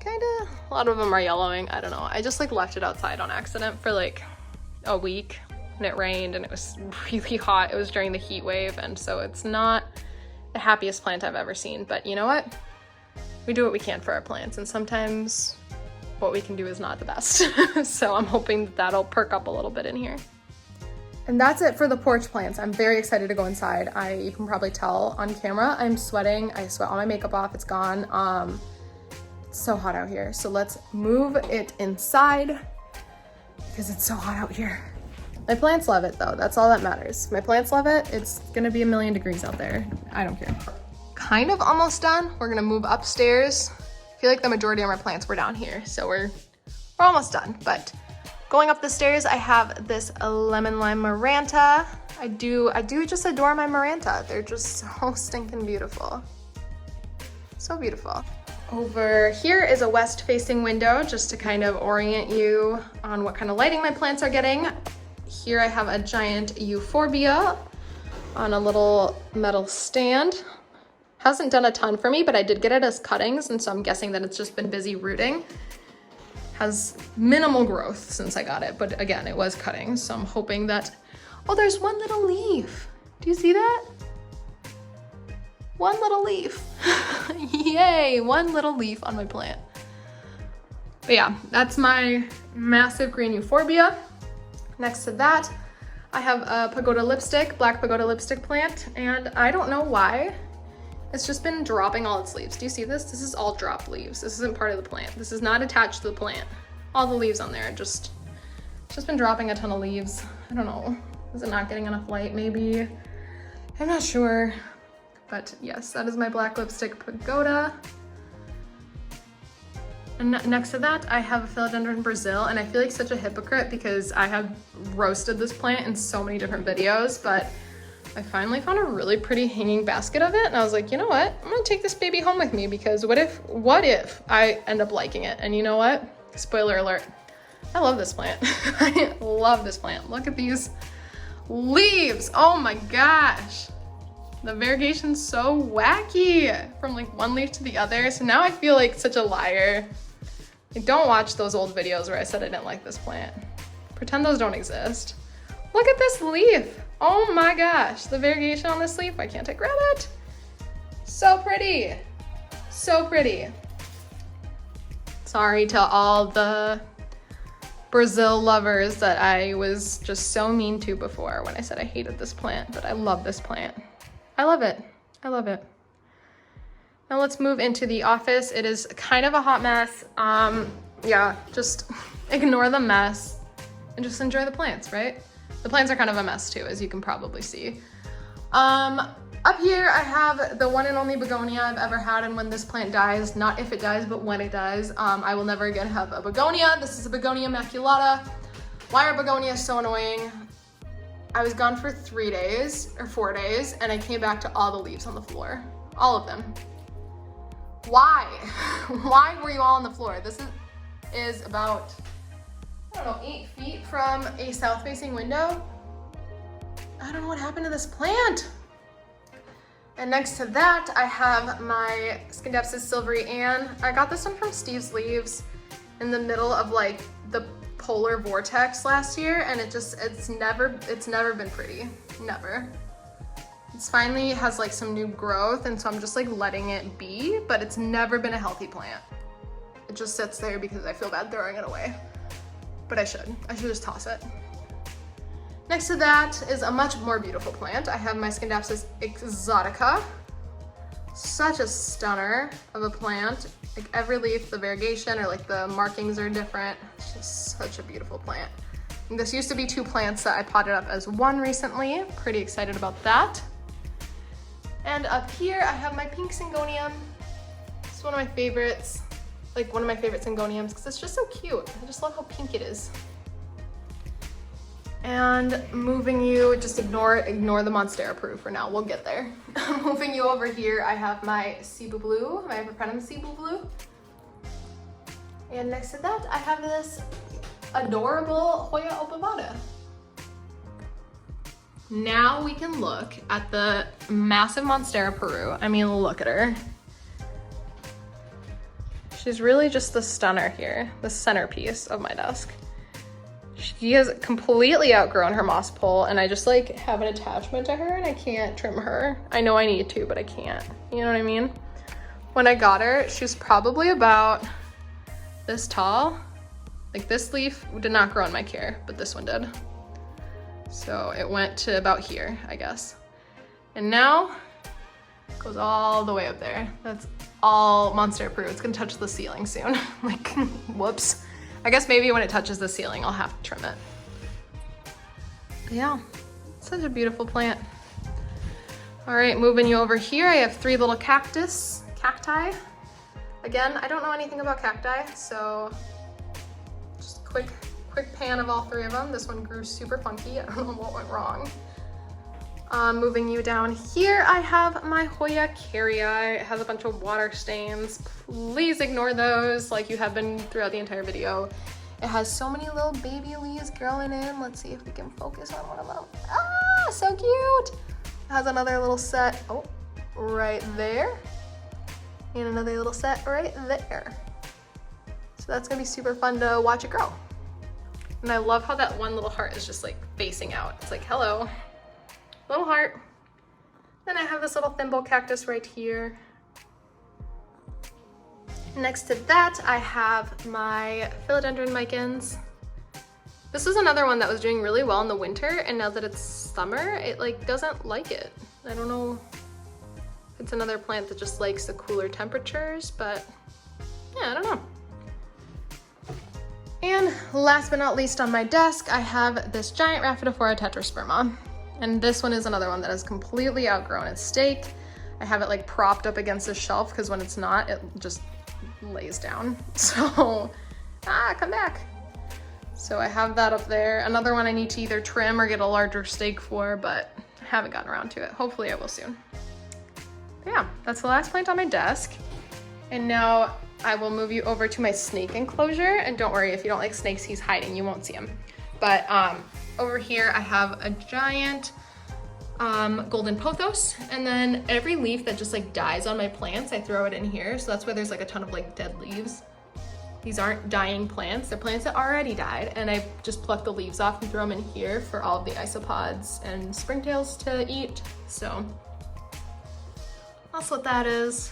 A lot of them are yellowing, I don't know. I just like left it outside on accident for like a week, and it rained and it was really hot. It was during the heat wave, and so it's not the happiest plant I've ever seen, but you know what? We do what we can for our plants, and sometimes what we can do is not the best. So I'm hoping that that'll perk up a little bit in here. And that's it for the porch plants. I'm very excited to go inside. You can probably tell on camera, I'm sweating. I sweat all my makeup off, it's gone. It's so hot out here. So let's move it inside because it's so hot out here. My plants love it though, that's all that matters. My plants love it, it's gonna be 1,000,000 degrees out there. I don't care. Kind of almost done. We're gonna move upstairs. I feel like the majority of our plants were down here, so we're almost done. But going up the stairs, I have this lemon lime maranta. I do just adore my maranta. They're just so stinking beautiful. So beautiful. Over here is a west-facing window, just to kind of orient you on what kind of lighting my plants are getting. Here I have a giant euphorbia on a little metal stand. Hasn't done a ton for me, but I did get it as cuttings, and so I'm guessing that it's just been busy rooting. Has minimal growth since I got it, but again, it was cuttings, so I'm hoping that... Oh, there's one little leaf. Do you see that? One little leaf. Yay, one little leaf on my plant. But yeah, that's my massive green euphorbia. Next to that, I have a pagoda lipstick, black pagoda lipstick plant, and I don't know why. It's just been dropping all its leaves. Do you see this? This is all dropped leaves. This isn't part of the plant. This is not attached to the plant. All the leaves on there, it's just been dropping a ton of leaves. I don't know. Is it not getting enough light maybe? I'm not sure. But yes, that is my black lipstick pagoda. And next to that, I have a philodendron Brazil, and I feel like such a hypocrite because I have roasted this plant in so many different videos, but I finally found a really pretty hanging basket of it, and I was like, you know what? I'm gonna take this baby home with me because what if I end up liking it? And you know what? Spoiler alert, I love this plant. I love this plant. Look at these leaves. Oh my gosh. The variegation's so wacky from like one leaf to the other. So now I feel like such a liar. Like, don't watch those old videos where I said I didn't like this plant. Pretend those don't exist. Look at this leaf. Oh my gosh, the variegation on this leaf, why can't I grab it? So pretty, so pretty. Sorry to all the Brazil lovers that I was just so mean to before when I said I hated this plant, but I love this plant. I love it. I love it. Now let's move into the office. It is kind of a hot mess. Yeah, just ignore the mess and just enjoy the plants, right? The plants are kind of a mess too, as you can probably see. Up here, I have the one and only begonia I've ever had, and when this plant dies, not if it dies, but when it dies, I will never again have a begonia. This is a begonia maculata. Why are begonias so annoying? I was gone for 3 days or 4 days, and I came back to all the leaves on the floor. All of them. Why? Why were you all on the floor? This is about, I don't know, 8 feet from a south-facing window. I don't know what happened to this plant. And next to that, I have my Scindapsus silvery Ann. I got this one from Steve's Leaves in the middle of like the polar vortex last year, and it's never been pretty, never. It's finally has like some new growth, and so I'm just like letting it be, but it's never been a healthy plant. It just sits there because I feel bad throwing it away, but I should just toss it. Next to that is a much more beautiful plant. I have my Scindapsus exotica. Such a stunner of a plant. Like every leaf, the variegation or like the markings are different. It's just such a beautiful plant. This used to be 2 plants that I potted up as 1 recently. Pretty excited about that. And up here I have my pink syngonium. It's one of my favorites, like one of my favorite syngoniums because it's just so cute. I just love how pink it is. And moving you, just ignore the Monstera Peru for now, we'll get there. Moving you over here, I have my Cebu Blue, my Viburnum Cebu Blue. And next to that, I have this adorable Hoya obovata. Now we can look at the massive Monstera Peru. I mean, look at her. She's really just the stunner here, the centerpiece of my desk. She has completely outgrown her moss pole, and I just like have an attachment to her and I can't trim her. I know I need to, but I can't. You know what I mean? When I got her, she was probably about this tall. Like this leaf did not grow in my care, but this one did. So it went to about here, I guess. And now it goes all the way up there. That's all Monstera Peru. It's gonna touch the ceiling soon. Like, whoops. I guess maybe when it touches the ceiling, I'll have to trim it. But yeah, such a beautiful plant. All right, moving you over here, I have 3 little cacti. Again, I don't know anything about cacti, so just quick pan of all 3 of them. This one grew super funky. I don't know what went wrong. Moving you down here, I have my Hoya carrii. It has a bunch of water stains. Please ignore those like you have been throughout the entire video. It has so many little baby leaves growing in. Let's see if we can focus on one of them. Ah, so cute. It has another little set, oh, right there. And another little set right there. So that's gonna be super fun to watch it grow. And I love how that one little heart is just like facing out. It's like, hello. Little heart. Then I have this little thimble cactus right here. Next to that, I have my philodendron micans. This is another one that was doing really well in the winter, and now that it's summer, it like doesn't like it. I don't know if it's another plant that just likes the cooler temperatures, but yeah, I don't know. And last but not least on my desk, I have this giant Rhaphidophora tetrasperma. And this one is another one that has completely outgrown its stake. I have it like propped up against the shelf because when it's not, it just lays down. So, come back. So I have that up there. Another one I need to either trim or get a larger stake for, but I haven't gotten around to it. Hopefully I will soon. But yeah, that's the last plant on my desk. And now I will move you over to my snake enclosure. And don't worry, if you don't like snakes, he's hiding, you won't see him. But over here I have a giant golden pothos, and then every leaf that just like dies on my plants, I throw it in here. So that's where there's like a ton of like dead leaves. These aren't dying plants, they're plants that already died, and I just pluck the leaves off and throw them in here for all of the isopods and springtails to eat. So that's what that is.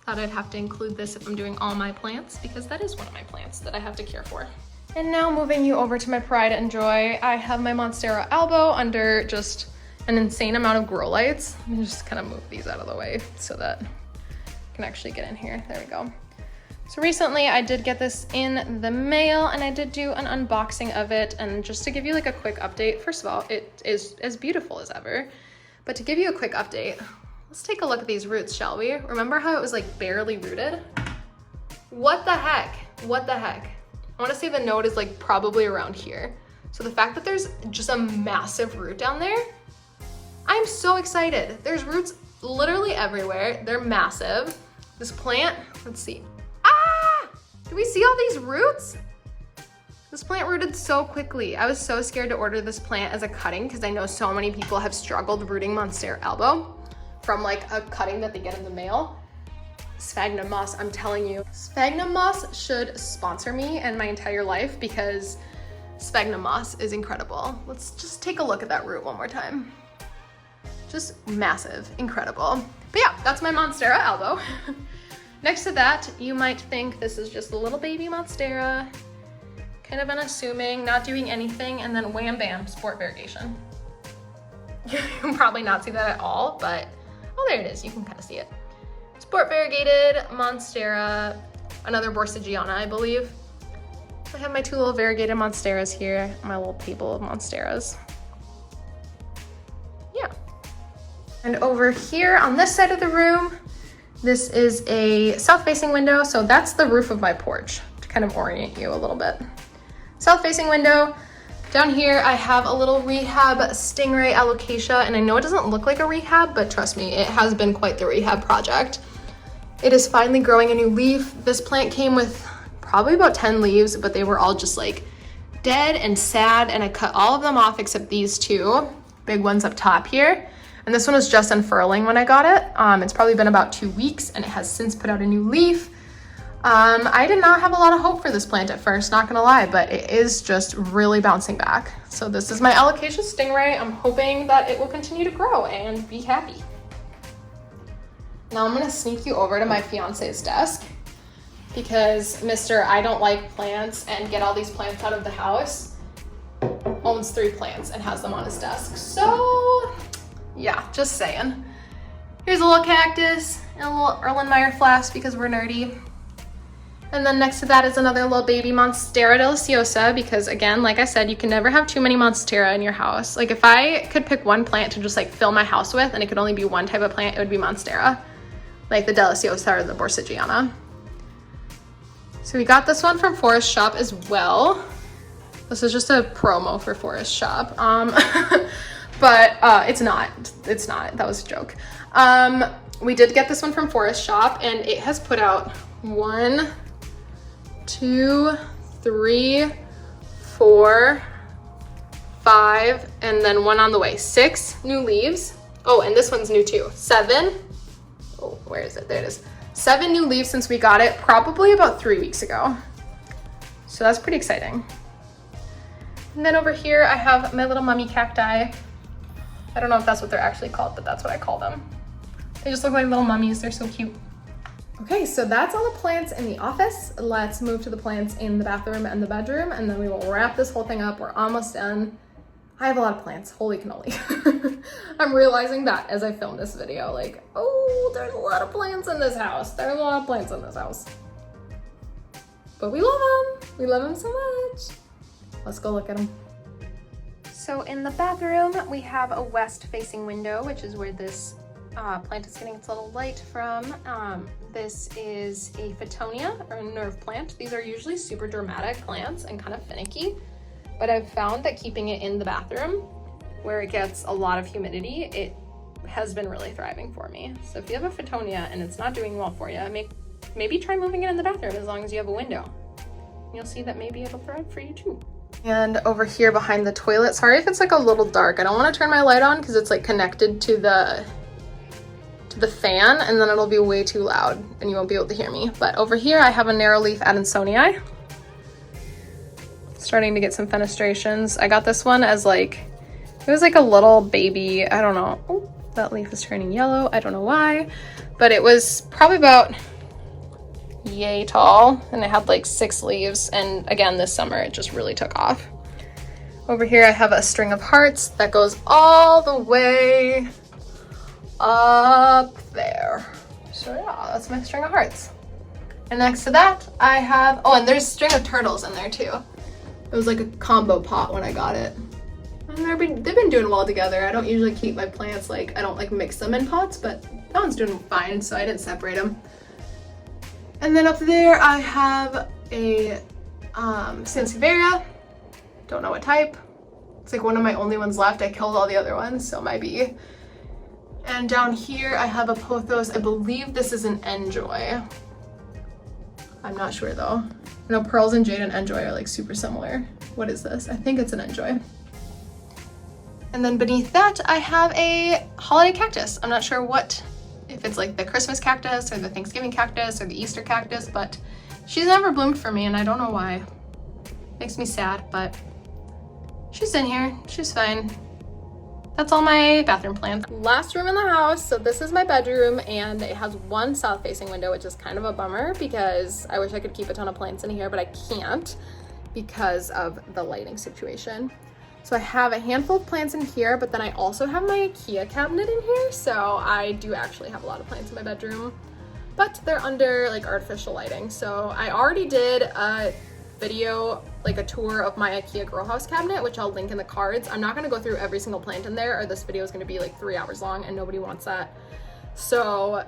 Thought I'd have to include this if I'm doing all my plants, because that is one of my plants that I have to care for. And now moving you over to my pride and joy, I have my Monstera albo under just an insane amount of grow lights. Let me just kind of move these out of the way so that I can actually get in here. There we go. So recently I did get this in the mail, and I did do an unboxing of it. And just to give you like a quick update, first of all, it is as beautiful as ever. But to give you a quick update, let's take a look at these roots, shall we? Remember how it was like barely rooted? What the heck? What the heck? I want to say the node is like probably around here. So the fact that there's just a massive root down there, I'm so excited. There's roots literally everywhere. They're massive. This plant, let's see. Ah! Do we see all these roots? This plant rooted so quickly. I was so scared to order this plant as a cutting because I know so many people have struggled rooting Monstera albo from like a cutting that they get in the mail. Sphagnum moss, I'm telling you. Sphagnum moss should sponsor me and my entire life because sphagnum moss is incredible. Let's just take a look at that root one more time. Just massive, incredible. But yeah, that's my Monstera albo. Next to that, you might think this is just a little baby Monstera, kind of unassuming, not doing anything, and then wham bam, sport variegation. You can probably not see that at all, but oh, there it is, you can kind of see it. Sport variegated Monstera, another Borsigiana, I believe. I have my two little variegated monsteras here, my little table of monsteras. Yeah. And over here on this side of the room, this is a south-facing window. So that's the roof of my porch, to kind of orient you a little bit. South-facing window. Down here, I have a little rehab stingray alocasia, and I know it doesn't look like a rehab, but trust me, it has been quite the rehab project. It is finally growing a new leaf. This plant came with probably about 10 leaves, but they were all just like dead and sad, and I cut all of them off except these two big ones up top here. And this one was just unfurling when I got it. It's probably been about 2 weeks, and it has since put out a new leaf. I did not have a lot of hope for this plant at first, not gonna lie, but it is just really bouncing back. So this is my alocasia stingray. I'm hoping that it will continue to grow and be happy. Now I'm gonna sneak you over to my fiance's desk, because Mr. I don't like plants and get all these plants out of the house owns 3 plants and has them on his desk. So yeah, just saying. Here's a little cactus and a little Erlenmeyer flask because we're nerdy. And then next to that is another little baby Monstera deliciosa, because again, like I said, you can never have too many Monstera in your house. Like if I could pick one plant to just like fill my house with and it could only be one type of plant, it would be Monstera, like the deliciosa or the Borsigiana. So we got this one from Forest Shop as well. This is just a promo for Forest Shop. But it's not, that was a joke. We did get this one from Forest Shop, and it has put out 1, 2, 3, 4, 5, and then 1 on the way. 6 new leaves. Oh, and this one's new too. 7. Oh, where is it? There it is. 7 new leaves since we got it, probably about 3 weeks ago. So that's pretty exciting. And then over here, I have my little mummy cacti. I don't know if that's what they're actually called, but that's what I call them. They just look like little mummies. They're so cute. Okay, so that's all the plants in the office. Let's move to the plants in the bathroom and the bedroom, and then we will wrap this whole thing up. We're almost done. I have a lot of plants, holy cannoli. I'm realizing that as I film this video, like, oh, there's a lot of plants in this house. There's a lot of plants in this house. But we love them. We love them so much. Let's go look at them. So in the bathroom, we have a west-facing window, which is where this plant is getting its little light from. This is a Photonia, or a nerve plant. These are usually super dramatic plants and kind of finicky, but I've found that keeping it in the bathroom where it gets a lot of humidity, it has been really thriving for me. So if you have a Photonia and it's not doing well for you, maybe try moving it in the bathroom as long as you have a window. You'll see that maybe it'll thrive for you too. And over here behind the toilet, sorry if it's like a little dark. I don't want to turn my light on because it's like connected to the fan, and then it'll be way too loud and you won't be able to hear me. But over here I have a narrow leaf Adansonii. Starting to get some fenestrations. I got this one as like, it was like a little baby, I don't know. Oh, that leaf is turning yellow. I don't know why, but it was probably about yay tall, and it had like 6 leaves, and again this summer it just really took off. Over here I have a string of hearts that goes all the way up there. So yeah, that's my string of hearts. And next to that I have, oh, and there's a string of turtles in there too. It was like a combo pot when I got it. And they've been doing well together. I don't usually keep my plants, like I don't like mix them in pots, but that one's doing fine, so I didn't separate them. And then up there I have a Sansevieria. Don't know what type. It's like one of my only ones left. I killed all the other ones, so might be. And down here I have a pothos. I believe this is an enjoy. I'm not sure though. I know pearls and jade and enjoy are like super similar. What is this? I think it's an enjoy. And then beneath that I have a holiday cactus. I'm not sure if it's like the Christmas cactus or the Thanksgiving cactus or the Easter cactus, but she's never bloomed for me and I don't know why. Makes me sad, but she's in here, she's fine. That's all my bathroom plants. Last room in the house, so this is my bedroom, and it has one south-facing window, which is kind of a bummer because I wish I could keep a ton of plants in here, but I can't because of the lighting situation. So I have a handful of plants in here, but then I also have my IKEA cabinet in here, so I do actually have a lot of plants in my bedroom, but they're under like artificial lighting. So I already did a video, like a tour of my IKEA grow house cabinet, which I'll link in the cards. I'm not gonna go through every single plant in there, or this video is gonna be like 3 hours long and nobody wants that. So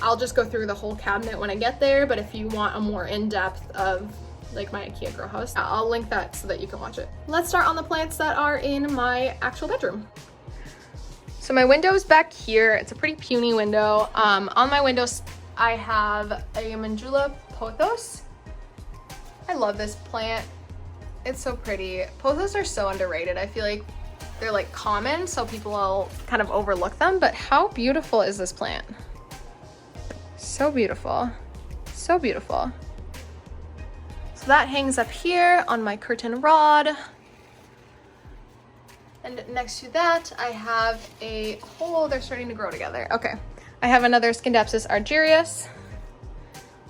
I'll just go through the whole cabinet when I get there, but if you want a more in-depth of like my IKEA grow house, I'll link that so that you can watch it. Let's start on the plants that are in my actual bedroom. So my window's back here. It's a pretty puny window. On my windows, I have a Mandula pothos. I love this plant. It's so pretty. Pothos are so underrated. I feel like they're like common, so people will kind of overlook them, but how beautiful is this plant? So beautiful, so beautiful. So that hangs up here on my curtain rod. And next to that, I have they're starting to grow together. Okay, I have another Scindapsus argyrius.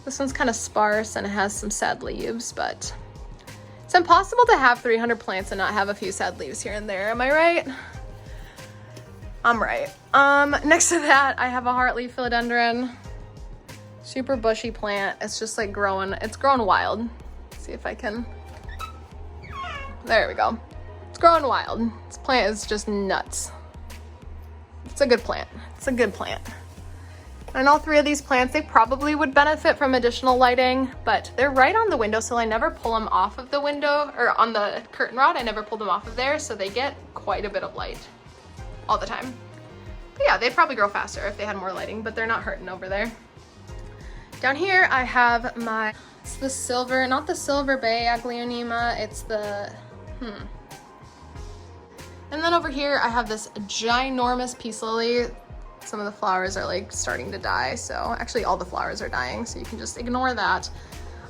This one's kind of sparse and it has some sad leaves, but it's impossible to have 300 plants and not have a few sad leaves here and there. Am I right? I'm right. Next to that, I have a heartleaf philodendron. Super bushy plant. It's just like growing. It's growing wild. Let's see if I can. There we go. It's growing wild. This plant is just nuts. It's a good plant. It's a good plant. And all 3 of these plants, they probably would benefit from additional lighting, but they're right on the windowsill. I never pull them off of the window, or on the curtain rod. I never pull them off of there, so they get quite a bit of light all the time. But yeah, they'd probably grow faster if they had more lighting, but they're not hurting over there. Down here, I have it's the silver, not the silver bay aglaonema, it's the, And then over here, I have this ginormous peace lily. Some of the flowers are like starting to die, so actually all the flowers are dying, so you can just ignore that.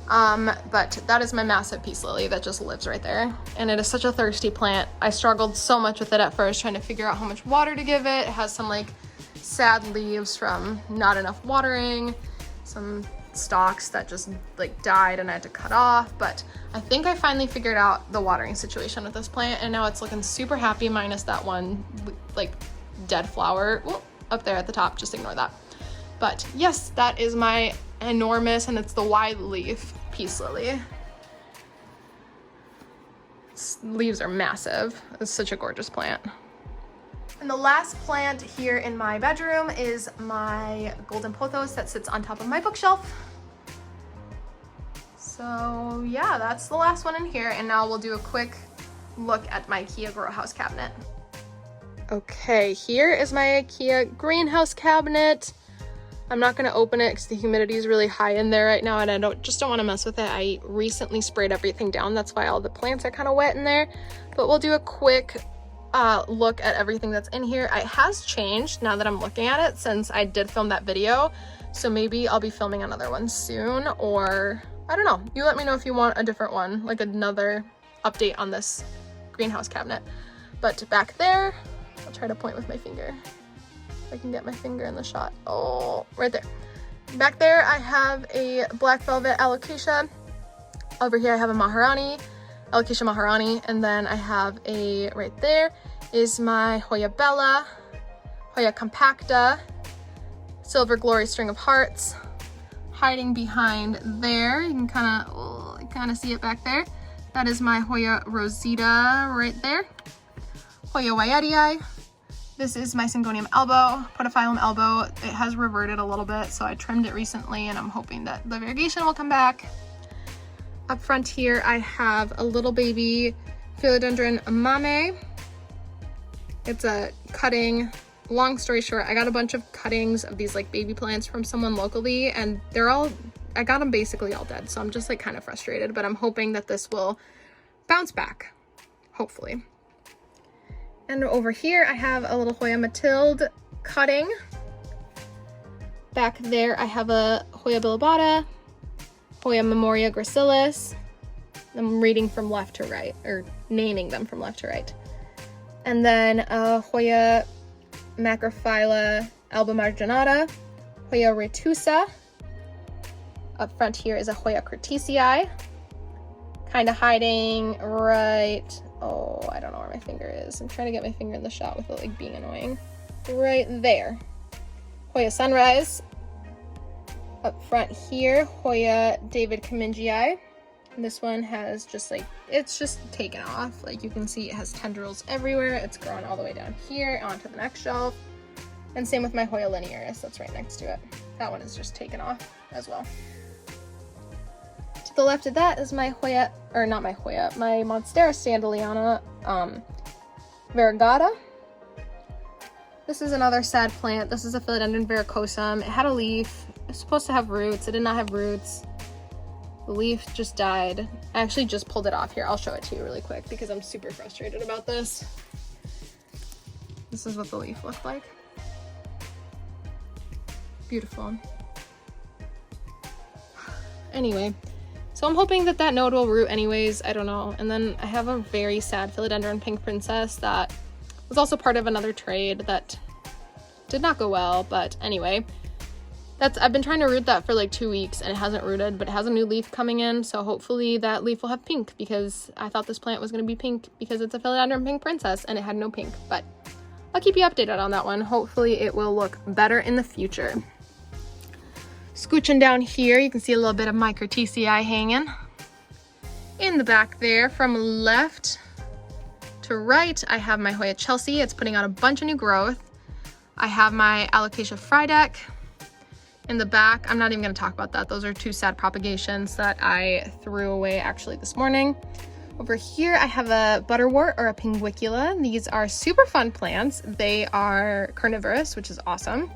But that is my massive peace lily that just lives right there. And it is such a thirsty plant. I struggled so much with it at first, trying to figure out how much water to give it. It has some like sad leaves from not enough watering, some stalks that just like died and I had to cut off, but I think I finally figured out the watering situation with this plant, and now it's looking super happy minus that one like dead flower up there at the top. Just ignore that. But yes, that is my enormous, and it's the wide leaf peace lily. Its leaves are massive. It's such a gorgeous plant. And the last plant here in my bedroom is my golden pothos that sits on top of my bookshelf. So yeah, that's the last one in here. And now we'll do a quick look at my IKEA grow house cabinet. Okay, here is my IKEA greenhouse cabinet. I'm not gonna open it because the humidity is really high in there right now, and I just don't want to mess with it. I recently sprayed everything down. That's why all the plants are kind of wet in there. But we'll do a quick look at everything that's in here. It has changed now that I'm looking at it since I did film that video. So maybe I'll be filming another one soon, or I don't know. You let me know if you want a different one, like another update on this greenhouse cabinet. But back there, I'll try to point with my finger. If I can get my finger in the shot. Oh, right there. Back there, I have a black velvet alocasia. Over here, I have a Maharani. Alocasia Maharani, and then I have right there is my Hoya Bella, Hoya Compacta, Silver Glory String of Hearts. Hiding behind there, you can kind of see it back there. That is my Hoya Rosita right there. Hoya Wyattii. This is my Syngonium elbow, Podophyllum elbow. It has reverted a little bit, so I trimmed it recently, and I'm hoping that the variegation will come back. Up front here, I have a little baby philodendron mame. It's a cutting. Long story short, I got a bunch of cuttings of these like baby plants from someone locally, and I got them basically all dead. So I'm just like kind of frustrated, but I'm hoping that this will bounce back, hopefully. And over here, I have a little Hoya Mathilde cutting. Back there, I have a Hoya bilobata, Hoya Memoria gracilis. I'm reading from left to right, or naming them from left to right. And then Hoya macrophylla alba marginata, Hoya retusa. Up front here is a Hoya curtisii, kind of hiding right, oh, I don't know where my finger is. I'm trying to get my finger in the shot with it like being annoying. Right there. Hoya sunrise. Up front here, Hoya David Kamingii. And this one has just like, it's just taken off. Like you can see it has tendrils everywhere. It's growing all the way down here onto the next shelf. And same with my Hoya linearis that's right next to it. That one is just taken off as well. To the left of that is my Hoya, or not my Hoya, my Monstera Standaliana variegata. This is another sad plant. This is a Philodendron verrucosum. It had a leaf. It's supposed to have roots. It did not have roots. The leaf just died. I actually just pulled it off here. I'll show it to you really quick because I'm super frustrated about this. This is what the leaf looked like. Beautiful. Anyway, so I'm hoping that that node will root anyways. I don't know. And then I have a very sad Philodendron Pink Princess that was also part of another trade that did not go well. But anyway, I've been trying to root that for like 2 weeks and it hasn't rooted, but it has a new leaf coming in. So hopefully that leaf will have pink because I thought this plant was going to be pink because it's a Philodendron Pink Princess and it had no pink. But I'll keep you updated on that one. Hopefully it will look better in the future. Scooching down here, you can see a little bit of my Curtisii hanging. In the back there, from left to right, I have my Hoya Chelsea. It's putting on a bunch of new growth. I have my Alocasia Frydek. In the back, I'm not even gonna talk about that. Those are 2 sad propagations that I threw away actually this morning. Over here, I have a butterwort or a pinguicula. These are super fun plants. They are carnivorous, which is awesome.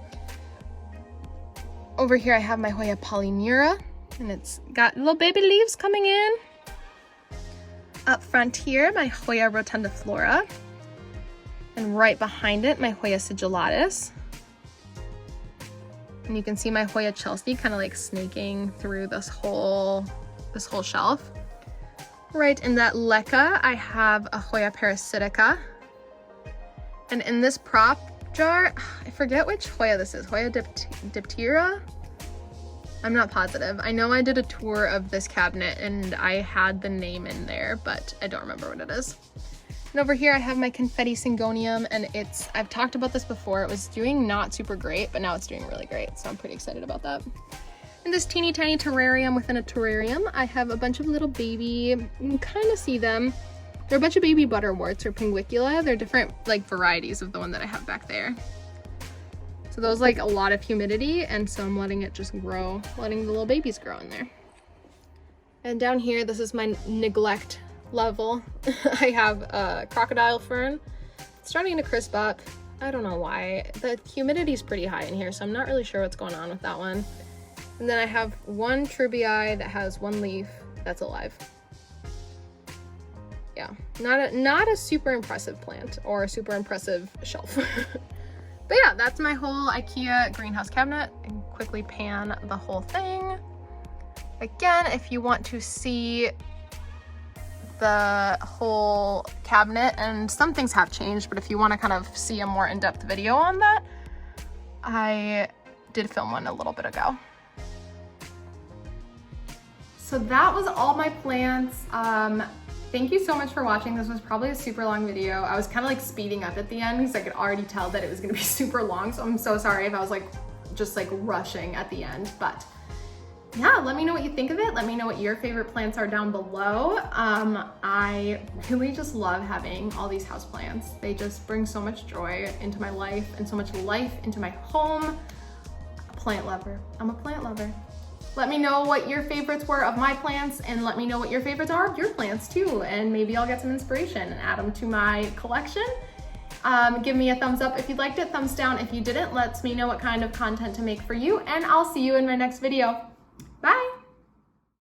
Over here, I have my Hoya Polynera, and it's got little baby leaves coming in. Up front here, my Hoya rotundiflora. And right behind it, my Hoya sigillatus. And you can see my Hoya Chelsea kind of like snaking through this whole shelf. Right in that leca, I have a Hoya parasitica. And in this prop jar, I forget which Hoya this is, Hoya diptera? I'm not positive. I know I did a tour of this cabinet and I had the name in there, but I don't remember what it is. And over here I have my confetti syngonium, and I've talked about this before. It was doing not super great, but now it's doing really great, so I'm pretty excited about that. In this teeny tiny terrarium within a terrarium, I have a bunch of little baby, you can kind of see them. They're a bunch of baby butterworts or pinguicula. They're different like varieties of the one that I have back there. So those like a lot of humidity, and so I'm letting it just grow, letting the little babies grow in there. And down here, this is my neglect level. I have a crocodile fern. It's starting to crisp up. I don't know why. The humidity is pretty high in here, so I'm not really sure what's going on with that one. And then I have one trubii that has 1 leaf that's alive. Yeah, not a super impressive plant or a super impressive shelf. But yeah, that's my whole IKEA greenhouse cabinet. And quickly pan the whole thing. Again, if you want to see the whole cabinet, and some things have changed, but if you want to kind of see a more in-depth video on that, I did film one a little bit ago. So that was all my plants. Thank you so much for watching. This was probably a super long video. I was kind of like speeding up at the end because I could already tell that it was gonna be super long. So I'm so sorry if I was like, just like rushing at the end, but yeah, let me know what you think of it. Let me know what your favorite plants are down below. I really just love having all these houseplants. They just bring so much joy into my life and so much life into my home. A plant lover. I'm a plant lover. Let me know what your favorites were of my plants, and let me know what your favorites are of your plants too. And maybe I'll get some inspiration and add them to my collection. Give me a thumbs up if you liked it, thumbs down if you didn't. Let me know what kind of content to make for you, and I'll see you in my next video. Bye.